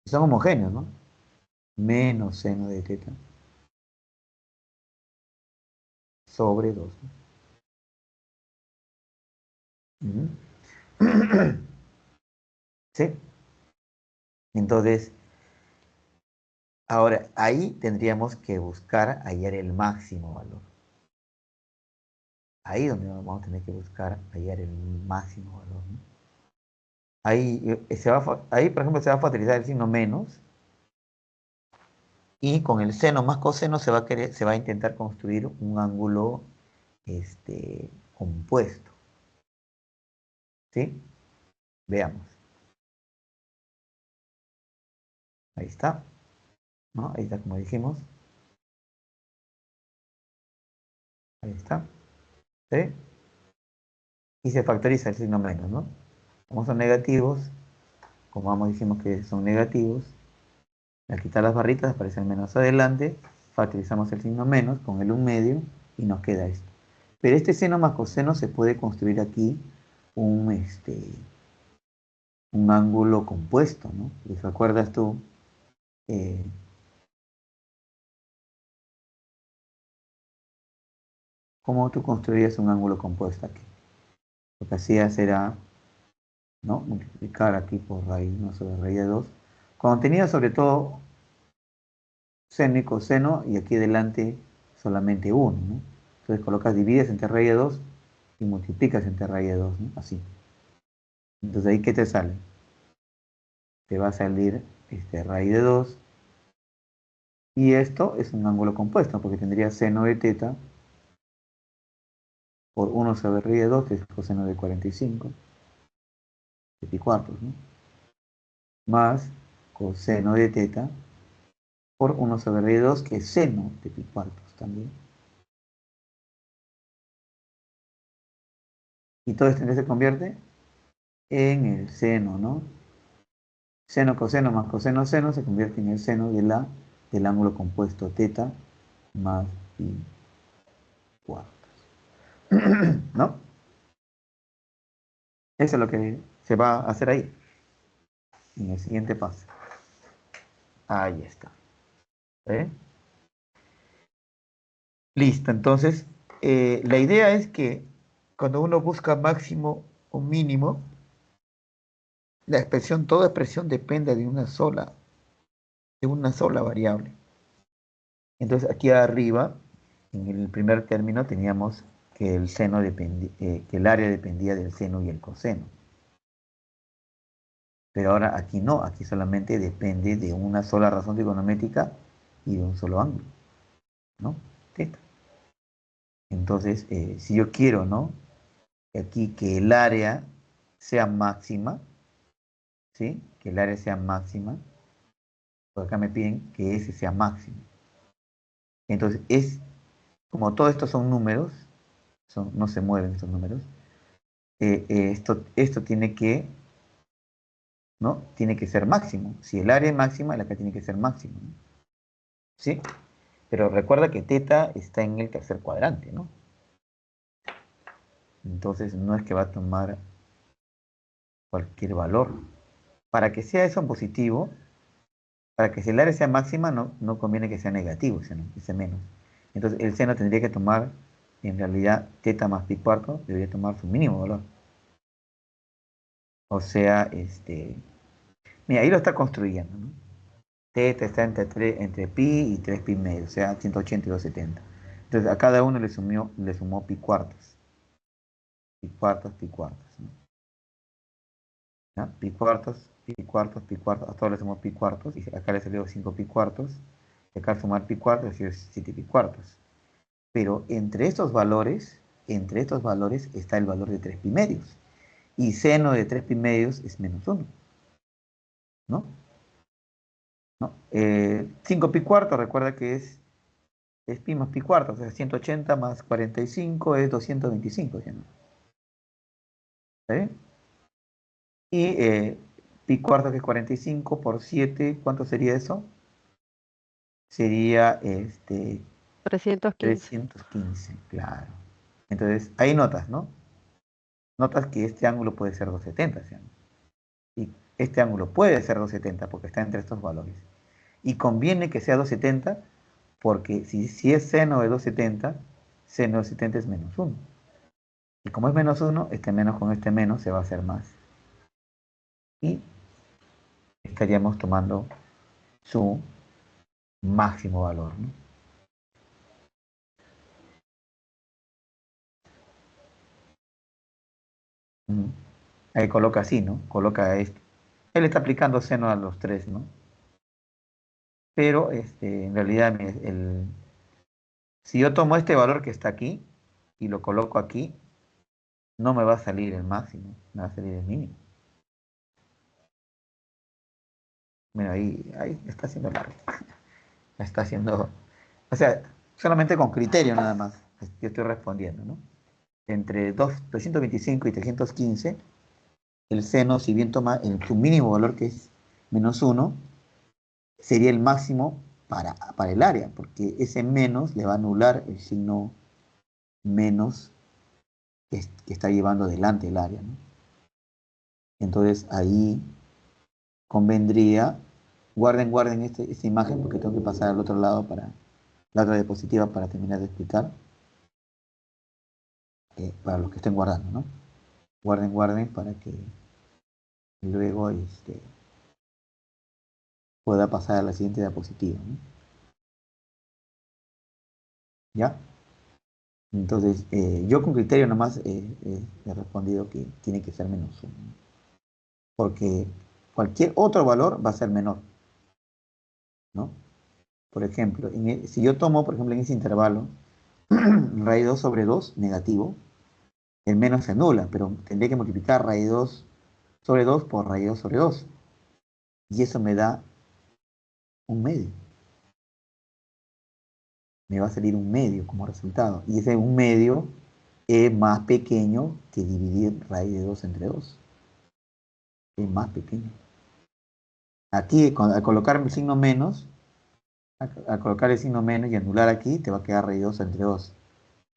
Son homogéneos, ¿no? Menos seno de teta sobre 2, ¿no? ¿Sí? Entonces, ahora ahí tendríamos que buscar hallar el máximo valor. Ahí donde vamos a tener que buscar hallar el máximo valor, ¿no? Ahí, ahí, por ejemplo, se va a facilitar el signo menos, y con el seno más coseno se va a intentar construir un ángulo compuesto. ¿Sí? Veamos. Ahí está, ¿no? Ahí está como dijimos. Ahí está. ¿Sí? Y se factoriza el signo menos, ¿no? Como son negativos, como vamos dijimos que son negativos, al quitar las barritas aparece el menos adelante, factorizamos el signo menos con el 1/2 y nos queda esto. Pero este seno más coseno se puede construir aquí un, un ángulo compuesto, ¿no? ¿Te acuerdas tú? eh, ¿Cómo tú construías un ángulo compuesto aquí? Lo que hacías era, ¿no? Multiplicar aquí por raíz 1 sobre raíz de 2. Cuando tenías sobre todo seno y coseno y aquí adelante solamente uno, ¿no? Entonces colocas, divides entre raíz de 2 y multiplicas entre raíz de 2, ¿no? Así. Entonces ahí, ¿qué te sale? Te va a salir raíz de 2 y esto es un ángulo compuesto porque tendría seno de teta por 1 sobre raíz de 2, que es coseno de 45, de pi cuartos, ¿no? Más coseno de teta por 1 sobre raíz de 2, que es seno de pi cuartos también. Y todo esto en qué se convierte en el seno, ¿no? Seno, coseno más coseno, seno se convierte en el seno del ángulo compuesto teta más pi cuartos, ¿no? Eso es lo que se va a hacer ahí, en el siguiente paso. Ahí está. ¿Eh? Listo, entonces, la idea es que cuando uno busca máximo o mínimo, la expresión, toda expresión depende de una sola variable. Entonces, aquí arriba, en el primer término, teníamos que el seno dependía, que el área dependía del seno y el coseno. Pero ahora aquí no, aquí solamente depende de una sola razón trigonométrica y de un solo ángulo, ¿no? Teta. Entonces, si yo quiero, ¿no? Aquí que el área sea máxima, ¿sí? Que el área sea máxima, por acá me piden que ese sea máximo. Entonces, como todos estos son números, no se mueven estos números, esto tiene que, ¿no? Tiene que ser máximo. Si el área es máxima, el acá tiene que ser máximo, ¿no? ¿Sí? Pero recuerda que teta está en el tercer cuadrante, ¿no? Entonces no es que va a tomar cualquier valor. Para que sea eso positivo, para que si el área sea máxima, no conviene que sea negativo, sino que sea menos. Entonces el seno tendría que tomar, en realidad, teta más pi cuarto, debería tomar su mínimo valor. O sea, mira, ahí lo está construyendo, ¿no? Teta está entre pi y 3 pi medio, o sea, 180 y 270. Entonces a cada uno le sumó pi cuartos. Pi cuartos, pi cuartos, ¿no? ¿Ya? Pi cuartos, pi cuartos, pi cuartos. A todos le sumó pi cuartos. Y acá le salió 5 pi cuartos. Y acá al sumar pi cuartos, le salió 7 pi cuartos. Pero entre estos valores está el valor de 3 pi medios. Y seno de 3 pi medios es menos uno, ¿no? ¿No? 5 pi cuartos, recuerda que es pi más pi cuartos. O sea, 180 más 45 es 225, ¿sí, no? ¿Está bien? Y pi cuartos, que es 45 por 7, ¿cuánto sería eso? Sería 315. 315, claro. Entonces, ahí notas, ¿no? Notas que este ángulo puede ser 270, ¿sí? Y este ángulo puede ser 270 porque está entre estos valores. Y conviene que sea 270 porque si es seno de 270, seno de 270 es menos 1. Y como es menos 1, este menos con este menos se va a hacer más. Y estaríamos tomando su máximo valor, ¿no? Mm. Ahí coloca así, ¿no? Coloca esto. Él está aplicando seno a los tres, ¿no? Pero en realidad si yo tomo este valor que está aquí y lo coloco aquí, no me va a salir el máximo, me va a salir el mínimo. Bueno, ahí está haciendo largo. Está haciendo, o sea, solamente con criterio nada más. Yo estoy respondiendo, ¿no? Entre 225 y 315, el seno, si bien toma su mínimo valor que es -1, sería el máximo para el área, porque ese menos le va a anular el signo menos que está llevando adelante el área, ¿no? Entonces ahí convendría, guarden esta imagen porque tengo que pasar al otro lado para la otra diapositiva para terminar de explicar, para los que estén guardando, ¿no? Guarden para que luego pueda pasar a la siguiente diapositiva, ¿no? ¿Ya? Entonces, yo con criterio nomás he respondido que tiene que ser -1, ¿no? Porque cualquier otro valor va a ser menor, ¿no? Por ejemplo, si yo tomo, por ejemplo, en ese intervalo, raíz 2 sobre 2 negativo, el menos se anula, pero tendré que multiplicar raíz 2 sobre 2 por raíz 2 sobre 2. Y eso me da un medio. Me va a salir un medio como resultado. Y ese un medio es más pequeño que dividir raíz de 2 entre 2. Es más pequeño. Aquí, al colocar el signo menos, al colocar el signo menos y anular aquí, te va a quedar raíz 2 entre 2,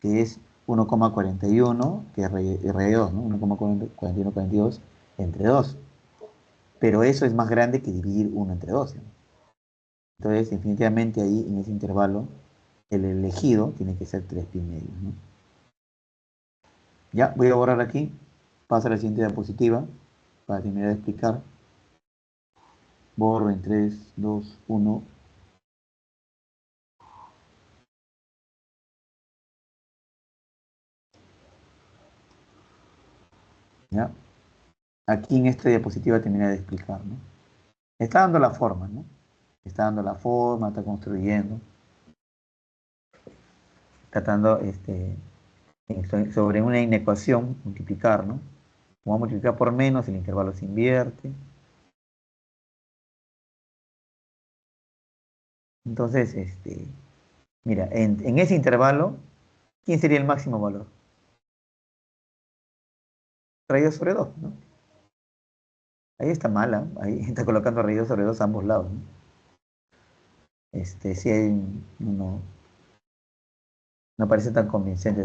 que es 1,41, que es raíz de 2, ¿no? 1,4142 entre 2. Pero eso es más grande que dividir 1 entre 2, ¿no? Entonces, definitivamente ahí, en ese intervalo, el elegido tiene que ser 3 pi medios, ¿no? Ya, voy a borrar aquí. Paso a la siguiente diapositiva para terminar de explicar. Borro en 3, 2, 1. ¿Ya? Aquí en esta diapositiva terminé de explicar, ¿no? Está dando la forma, ¿no? Está dando la forma, está construyendo, tratando sobre una inecuación, multiplicar, ¿no? Como multiplicar por menos, el intervalo se invierte. Entonces, mira, en ese intervalo, ¿quién sería el máximo valor? Raíz sobre 2, ¿no? Ahí está mala, ahí está colocando raíz sobre 2 a ambos lados, ¿no? Sí hay, no parece tan convincente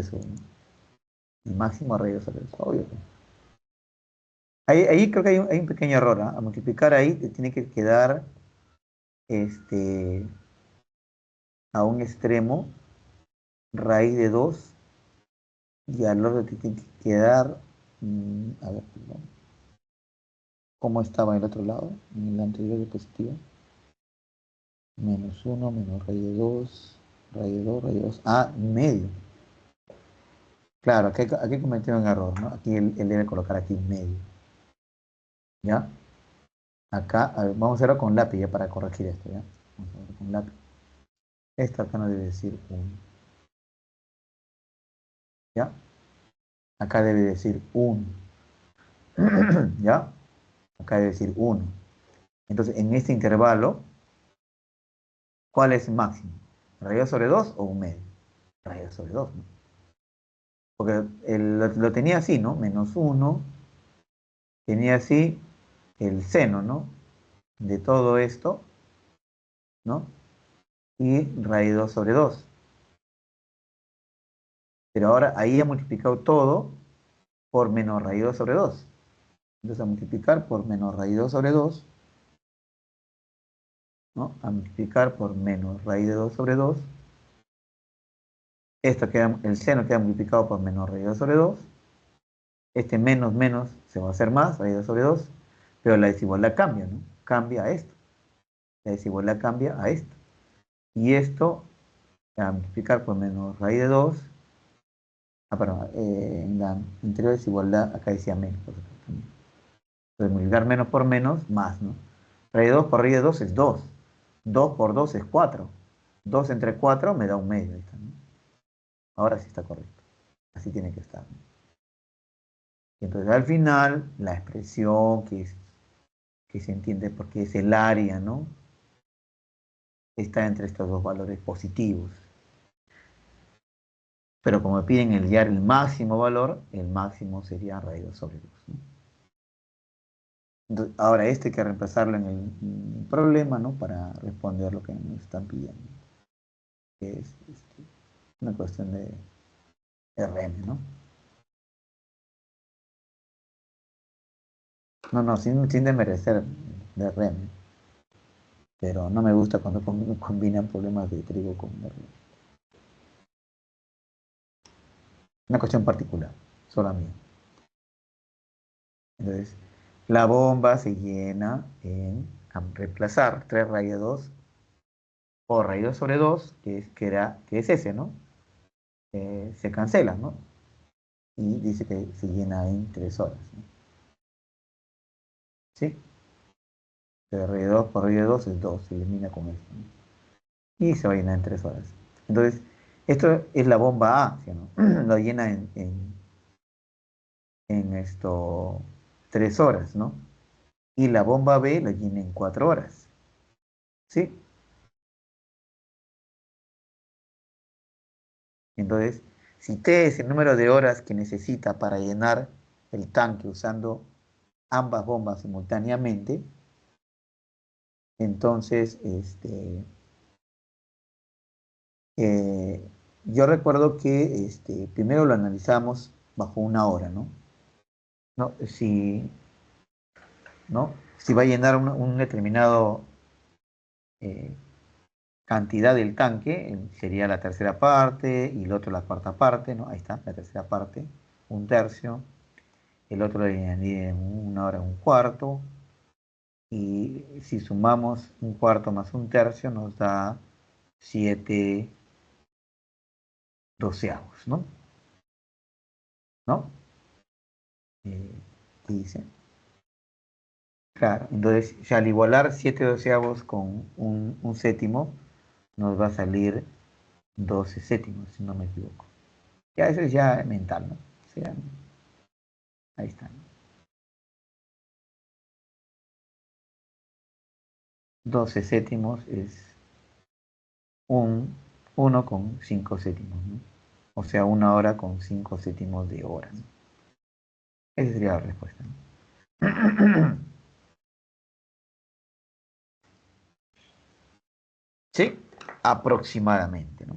el máximo raíz sobre 2, obvio. Ahí creo que hay un pequeño error, ¿ah? A multiplicar ahí te tiene que quedar este, a un extremo raíz de 2 y al otro te tiene que quedar, a ver, perdón, ¿cómo estaba en el otro lado? En el anterior diapositiva. -1 menos raíz de 2 raíz de 2 raíz de 2 medio. Claro, aquí cometió un error, ¿no? Aquí él debe colocar aquí un medio. ¿Ya? Acá, a ver, vamos a hacerlo con lápiz ya para corregir esto, ¿ya? Vamos a ver con lápiz. Esta acá no debe decir 1. ¿Ya? Acá debe decir 1. ¿Ya? Acá debe decir 1. Entonces, en este intervalo, ¿cuál es el máximo? ¿Raíz sobre 2 o un medio? Raíz sobre 2, ¿no? Porque lo tenía así, ¿no? -1, tenía así el seno, ¿no? De todo esto, ¿no? Y raíz 2 sobre 2. Pero ahora ahí ha multiplicado todo por menos raíz 2 sobre 2. Entonces a multiplicar por menos raíz 2 sobre 2, ¿no? A multiplicar por menos raíz de 2 sobre 2. El seno queda multiplicado por menos raíz 2 sobre 2. Este menos menos se va a hacer más, raíz 2 sobre 2. Pero la desigualdad cambia, ¿no? Cambia a esto. La desigualdad cambia a esto. Y esto, a multiplicar por menos raíz de 2. Perdón, en la anterior desigualdad acá decía menos. Entonces multiplicar menos por menos, más, ¿no? Raíz de 2 por raíz de 2 es 2. 2 por 2 es 4. 2 entre 4 me da un medio. Ahí está, ¿no? Ahora sí está correcto. Así tiene que estar, ¿no? Y entonces al final, la expresión que se entiende porque es el área, ¿no? Está entre estos dos valores positivos. Pero como me piden el máximo valor, el máximo sería raíz 2 sobre 2, ¿no? Entonces, ahora esto hay que reemplazarlo en el problema, ¿no? Para responder lo que nos están pidiendo. Que es una cuestión de RM, ¿no? No, no, sin desmerecer de RM. Pero no me gusta cuando combinan problemas de trigo con RM. Una cuestión particular, solo a mí. Entonces, la bomba se llena al reemplazar 3 raíz de 2 o raíz 2 sobre 2, que es ese, ¿no? Se cancela, ¿no? Y dice que se llena en 3 horas, ¿no? ¿Sí? De raíz de 2 por raíz de 2 es 2, se elimina con esto, ¿no? Y se va a llenar en 3 horas. Entonces, esto es la bomba A, ¿sí, no? Lo llena en esto 3 horas, ¿no? Y la bomba B lo llena en 4 horas, ¿sí? Entonces, si T es el número de horas que necesita para llenar el tanque usando ambas bombas simultáneamente, entonces, eh, yo recuerdo que primero lo analizamos bajo una hora, ¿no? No, ¿no? Si va a llenar un determinado eh, cantidad del tanque, sería la tercera parte y el otro la cuarta parte, ¿no? Ahí está, la tercera parte, un tercio, el otro lo llenaría en una hora, un cuarto, y si sumamos un cuarto más un tercio nos da 7 doceavos, ¿no? ¿No? Eh, dice. Claro, entonces si al igualar 7 doceavos con un séptimo, nos va a salir 12 séptimos, si no me equivoco. Ya eso es ya mental, ¿no? O sea, ahí está. 12 séptimos es un 1,5 séptimos, ¿no? O sea, una hora con 5 séptimos de hora, ¿no? Esa sería la respuesta, ¿no? Sí, aproximadamente, ¿no?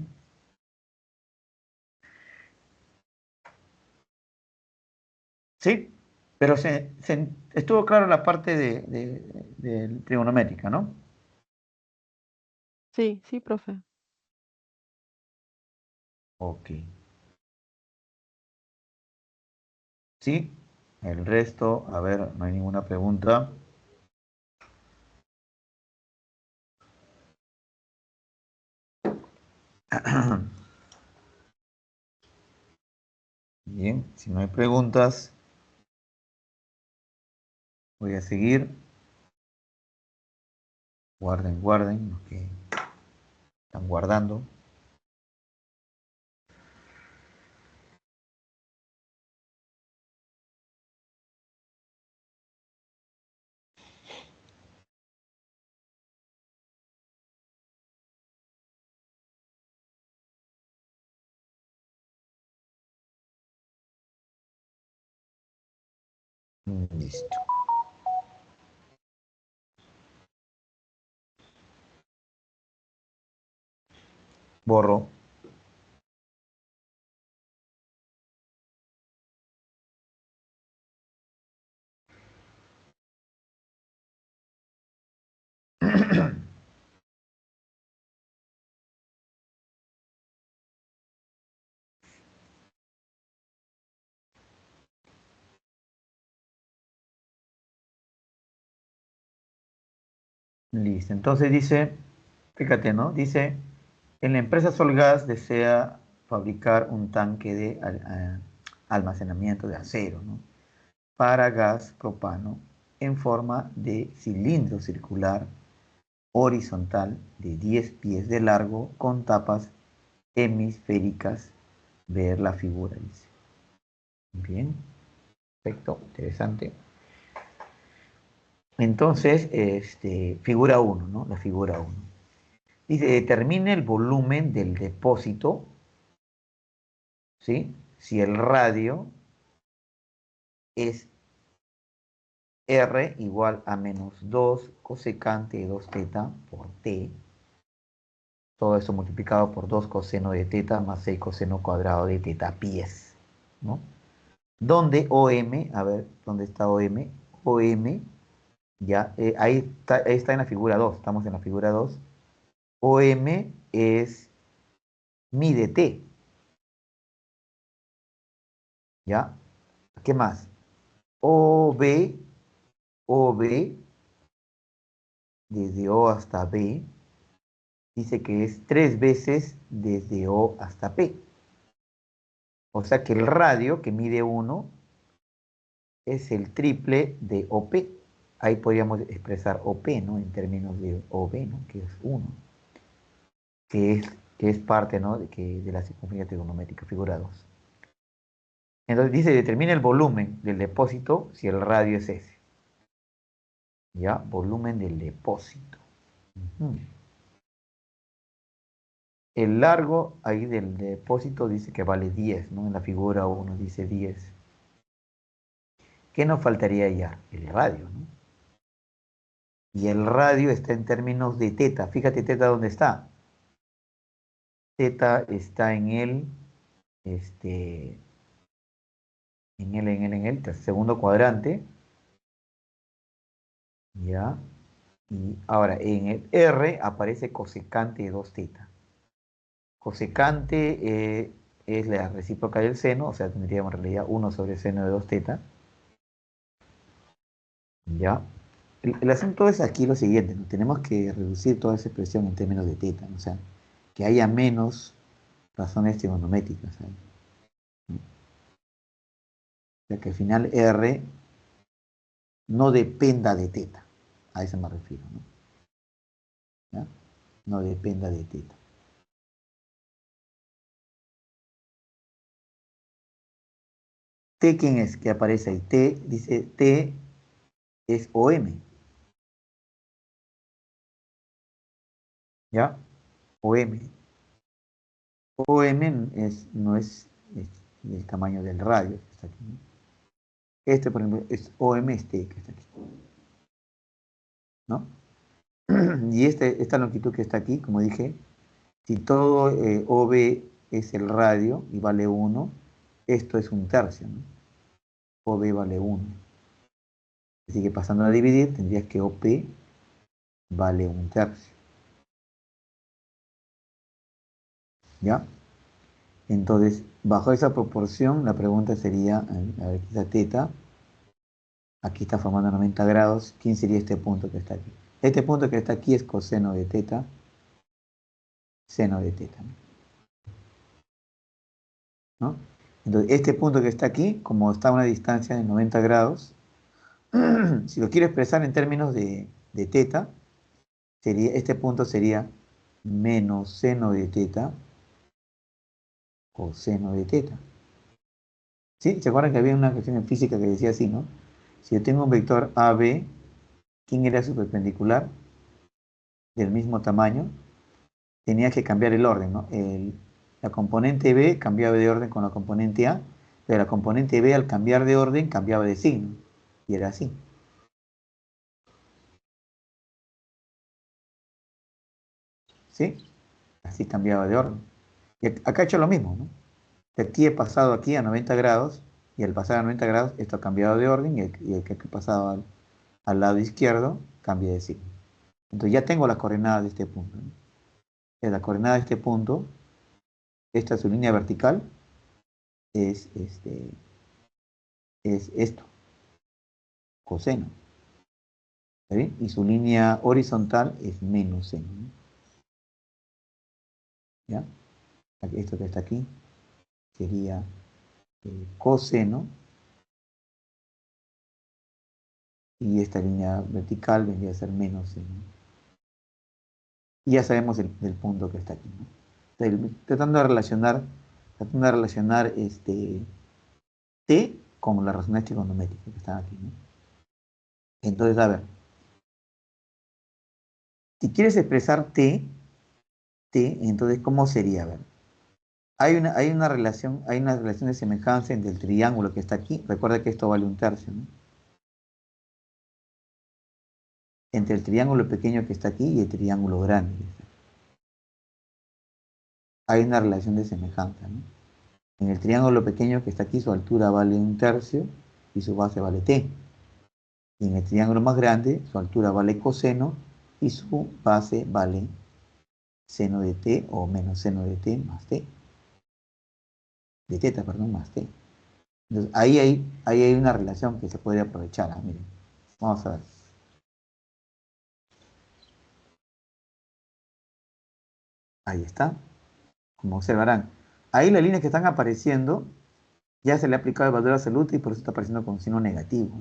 Sí, pero estuvo claro la parte de trigonométrica, ¿no? Sí, sí, profe. Ok. Sí, el resto, a ver, no hay ninguna pregunta. Bien, si no hay preguntas, voy a seguir. Guarden, guarden, los que están guardando. Listo. Borro. Listo. Entonces dice, fíjate, ¿no? Dice, en la empresa Solgas desea fabricar un tanque de almacenamiento de acero, ¿no? Para gas propano en forma de cilindro circular horizontal de 10 pies de largo con tapas hemisféricas. Ver la figura, dice. Bien. Perfecto, interesante. Entonces, figura uno, ¿no? La figura uno. Dice, determine el volumen del depósito, ¿sí? Si el radio es R igual a menos 2 cosecante de 2 teta por T, todo esto multiplicado por 2 coseno de teta más 6 coseno cuadrado de teta pies, ¿no? Donde OM, a ver, ¿dónde está OM? OM, ya, ahí está en la figura 2, estamos en la figura 2. OM es mide T, ¿ya? ¿Qué más? OB, OB, desde O hasta B, dice que es 3 veces desde O hasta P. O sea que el radio que mide 1 es el triple de OP. Ahí podríamos expresar OP, ¿no? En términos de OB, ¿no? Que es 1, que es, que es parte, ¿no? De la circunferencia trigonométrica, figura 2. Entonces dice, determina el volumen del depósito si el radio es ese. ¿Ya? Volumen del depósito. Ujú. El largo ahí del depósito dice que vale 10, ¿no? En la figura 1 dice 10. ¿Qué nos faltaría ya? El radio, ¿no? Y el radio está en términos de teta. Fíjate teta dónde está. Teta está este, en el segundo cuadrante, ¿ya? Y ahora, en el R aparece cosecante de 2 teta. Cosecante es la recíproca del seno, o sea, tendríamos en realidad 1 sobre seno de 2 teta, ¿ya? El asunto es aquí lo siguiente, ¿no? Tenemos que reducir toda esa expresión en términos de teta, ¿no? O sea, que haya menos razones trigonométricas ahí, ¿no? O sea, que al final R no dependa de teta, a eso me refiero, ¿no? ¿Ya? No dependa de teta. T, ¿quién es? Que aparece ahí. T, dice T es OM, ¿ya? OM. OM no es el tamaño del radio que está aquí, ¿no? Este, por ejemplo, es OM, este que está aquí, ¿no? Y esta longitud que está aquí, como dije, si todo OB es el radio y vale 1, esto es un tercio, ¿no? OB vale 1. Así que pasando a dividir, tendrías que OP vale un tercio, ¿ya? Entonces, bajo esa proporción, la pregunta sería, a ver, quizá teta, aquí está formando 90 grados, ¿quién sería este punto que está aquí? Este punto que está aquí es coseno de teta, seno de teta, ¿no? Entonces, este punto que está aquí, como está a una distancia de 90 grados, si lo quiero expresar en términos de teta, este punto sería menos seno de teta coseno de teta. ¿Sí? ¿Se acuerdan que había una cuestión en física que decía así, ¿no? Si yo tengo un vector AB, ¿quién era su perpendicular? Del mismo tamaño, tenía que cambiar el orden, ¿no? La componente B cambiaba de orden con la componente A, pero la componente B al cambiar de orden cambiaba de signo, y era así. ¿Sí? Así cambiaba de orden. Y acá he hecho lo mismo, ¿no? De aquí he pasado aquí a 90 grados, y al pasar a 90 grados esto ha cambiado de orden, y el que he pasado al lado izquierdo cambia de signo. Entonces ya tengo las coordenadas de este punto, ¿no? La coordenada de este punto, esta es su línea vertical, es, es esto, coseno. ¿Está bien? Y su línea horizontal es menos seno, ¿no? ¿Ya? Esto que está aquí sería coseno, y esta línea vertical vendría a ser menos seno. Y ya sabemos el punto que está aquí, ¿no? Tratando de relacionar T con las razones trigonométricas que están aquí, ¿no? Entonces, a ver, si quieres expresar entonces, ¿cómo sería? A ver, hay una relación de semejanza entre el triángulo que está aquí. Recuerda que esto vale un tercio, ¿no? Entre el triángulo pequeño que está aquí y el triángulo grande. Hay una relación de semejanza, ¿no? En el triángulo pequeño que está aquí, su altura vale un tercio y su base vale t. Y en el triángulo más grande, su altura vale coseno y su base vale seno de t o menos seno de t más t. De teta, perdón, más t. Entonces, ahí hay una relación que se puede aprovechar. Miren, vamos a ver. Ahí está. Como observarán. Ahí las líneas que están apareciendo, ya se le ha aplicado el valor absoluto y por eso está apareciendo con signo negativo.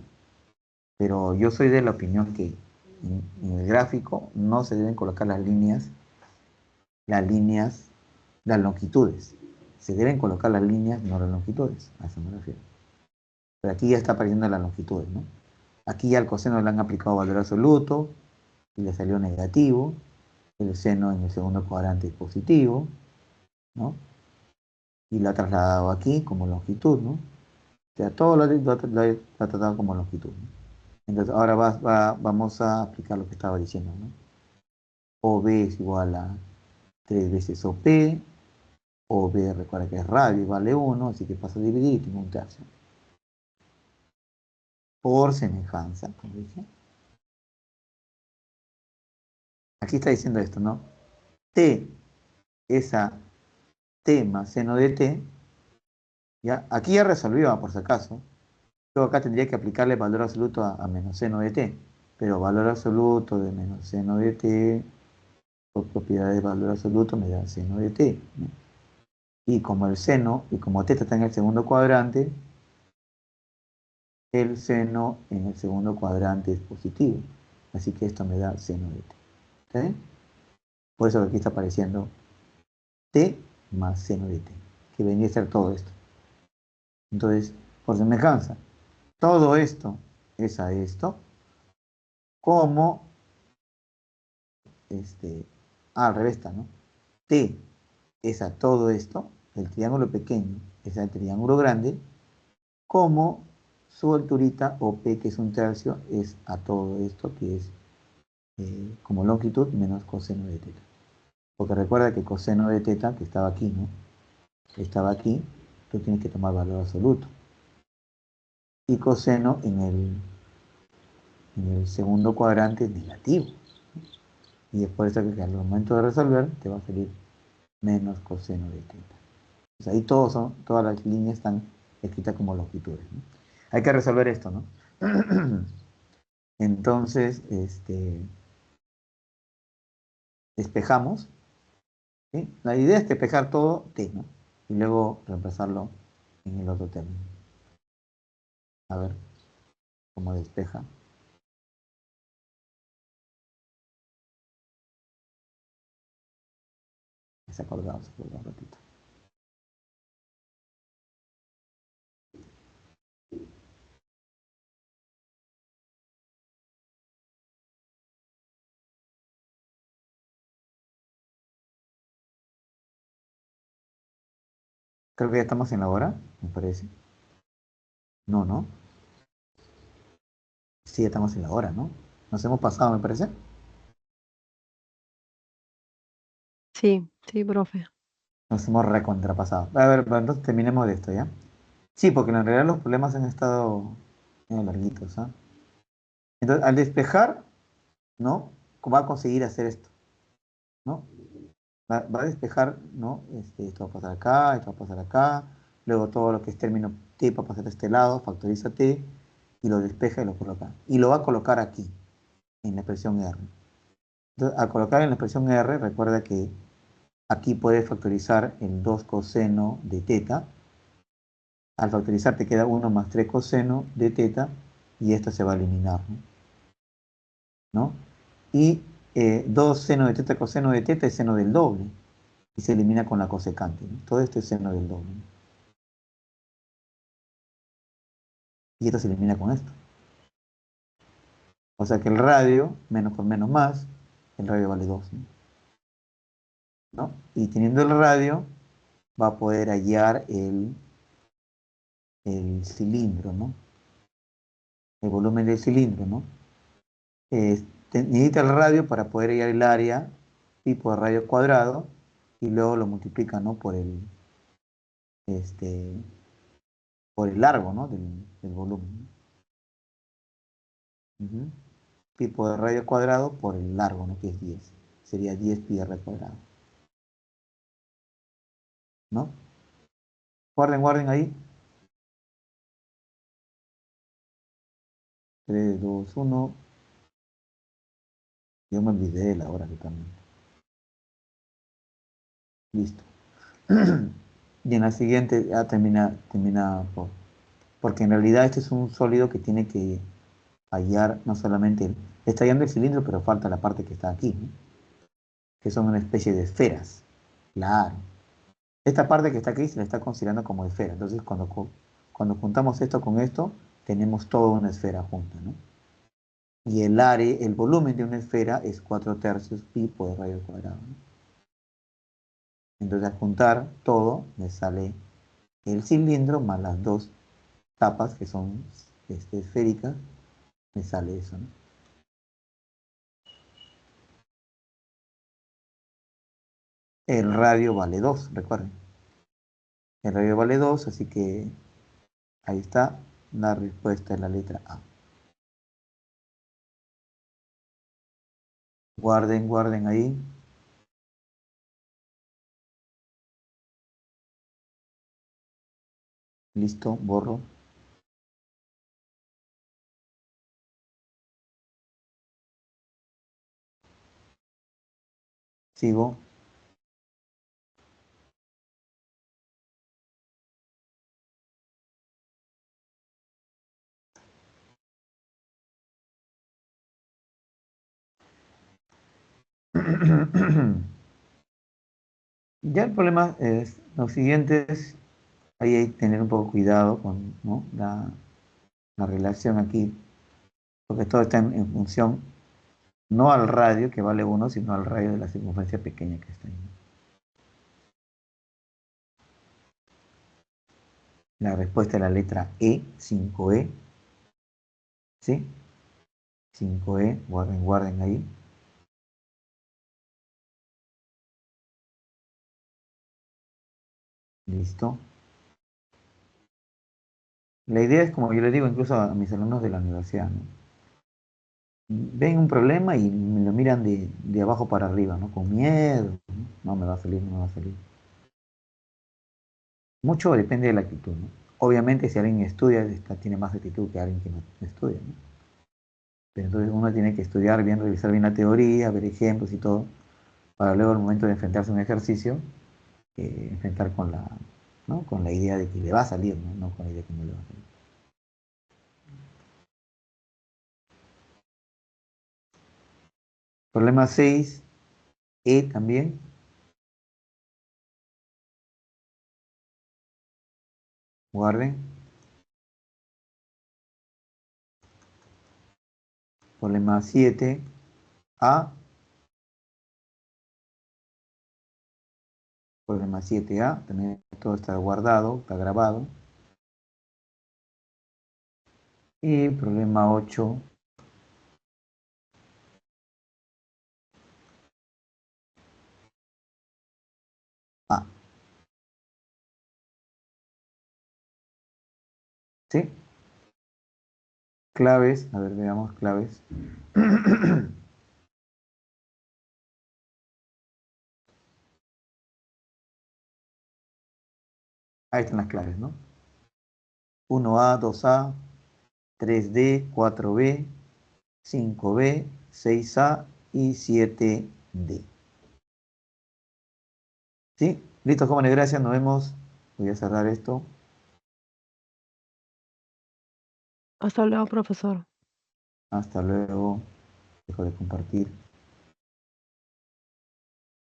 Pero yo soy de la opinión que en el gráfico no se deben colocar las las longitudes. Se deben colocar las líneas, no las longitudes. A eso me refiero. Pero aquí ya está apareciendo las longitudes, ¿no? Aquí ya al coseno le han aplicado valor absoluto y le salió negativo. El seno en el segundo cuadrante es positivo, ¿no? Y lo ha trasladado aquí como longitud, ¿no? O sea, todo lo ha tratado como longitud, ¿no? Entonces ahora vamos a aplicar lo que estaba diciendo, ¿no? OB es igual a 3 veces OP, OB recuerda que es radio y vale 1, así que paso a dividir y tengo un tercio. Por semejanza, como dije. Aquí está diciendo esto, ¿no? T es a T más seno de T, ¿ya? Aquí ya resolvió, por si acaso. Luego acá tendría que aplicarle valor absoluto a menos seno de T, pero valor absoluto de menos seno de T, por propiedad de valor absoluto me da seno de T, ¿no? Y como el seno, y como teta está en el segundo cuadrante, el seno en el segundo cuadrante es positivo. Así que esto me da seno de t. ¿Está bien? Por eso aquí está apareciendo t más seno de t, que vendría a ser todo esto. Entonces, por semejanza, todo esto es a esto, como, al revés está, ¿no? T es a todo esto, el triángulo pequeño es al triángulo grande, como su alturita o P, que es un tercio, es a todo esto, que es como longitud menos coseno de teta. Porque recuerda que coseno de teta, que estaba aquí, ¿no? Estaba aquí, tú tienes que tomar valor absoluto. Y coseno en el segundo cuadrante es negativo. Y es por eso que al momento de resolver te va a salir menos coseno de teta. Pues ahí todas las líneas están escritas como longitudes, ¿no? Hay que resolver esto, ¿no? Entonces, despejamos, ¿sí? La idea es despejar todo t, ¿no? Y luego reemplazarlo en el otro término. A ver cómo despeja. Se ha colgado un ratito. Creo que ya estamos en la hora, me parece. No, ¿no? Sí, ya estamos en la hora, ¿no? Nos hemos pasado, me parece. Sí, sí, profe. Nos hemos recontrapasado. A ver, pero entonces terminemos de esto, ¿ya? Sí, porque en realidad los problemas han estado larguitos, ¿ah? Entonces, al despejar, ¿no? Va a conseguir hacer esto, ¿no? Va a despejar, ¿no? Esto va a pasar acá, esto va a pasar acá, luego todo lo que es término t va a pasar a este lado, factoriza t, y lo despeja y lo coloca. Y lo va a colocar aquí, en la expresión r. Entonces, al colocar en la expresión r, recuerda que aquí puedes factorizar el 2 coseno de teta. Al factorizar te queda 1 más 3 coseno de teta, y esto se va a eliminar, ¿no? Y 2 seno de teta coseno de teta es seno del doble, y se elimina con la cosecante, ¿no? Todo esto es seno del doble. Y esto se elimina con esto. O sea que el radio, menos por menos más, el radio vale 2, ¿no? Y teniendo el radio, va a poder hallar el cilindro, ¿no? El volumen del cilindro, ¿no? Necesita el radio para poder hallar el área, pi por radio cuadrado, y luego lo multiplica, ¿no? Este, por el largo, ¿no? Del volumen. Ujú. Pi por radio cuadrado por el largo, ¿no? Que es 10. Sería 10 pi r cuadrado, ¿no? Guarden ahí. 3, 2, 1. Yo me olvidé de la hora que también. Listo. Y en la siguiente ya termina porque en realidad este es un sólido que tiene que hallar no solamente está hallando el cilindro, pero falta la parte que está aquí, ¿no? Que son una especie de esferas. Claro. Esta parte que está aquí se la está considerando como esfera. Entonces, cuando juntamos esto con esto, tenemos toda una esfera junta, ¿no? Y el área, el volumen de una esfera es 4 tercios pi por radio al cuadrado, ¿no? Entonces, al juntar todo, me sale el cilindro más las dos tapas que son esféricas, me sale eso, ¿no? El radio vale 2, recuerden. El radio vale 2, así que ahí está la respuesta en la letra A. Guarden ahí. Listo, borro. Sigo. Ya el problema es los siguientes. Ahí hay que tener un poco cuidado con, ¿no? la relación aquí, porque todo está en función no al radio que vale 1, sino al radio de la circunferencia pequeña que está ahí. La respuesta es la letra E, 5E, ¿sí? 5E, guarden ahí. Listo. La idea es, como yo le digo incluso a mis alumnos de la universidad, ¿no? Ven un problema y me lo miran de abajo para arriba, ¿no? Con miedo, ¿no? No me va a salir, no me va a salir. Mucho depende de la actitud, ¿no? Obviamente si alguien estudia, tiene más actitud que alguien que no estudia, ¿no? Pero entonces uno tiene que estudiar bien, revisar bien la teoría, ver ejemplos y todo, para luego al momento de enfrentarse a un ejercicio, enfrentar con ¿no? Con la idea de que le va a salir, ¿no? No con la idea de que no le va a salir. Problema 6, E también. Guarden. Problema 7, A. Problema 7A, también todo está guardado, está grabado. Y problema 8, A. ¿Sí? Claves, a ver, veamos claves. Ahí están las claves, ¿no? 1A, 2A, 3D, 4B, 5B, 6A y 7D. ¿Sí? Listo, jóvenes, gracias, nos vemos. Voy a cerrar esto. Hasta luego, profesor. Hasta luego. Dejo de compartir.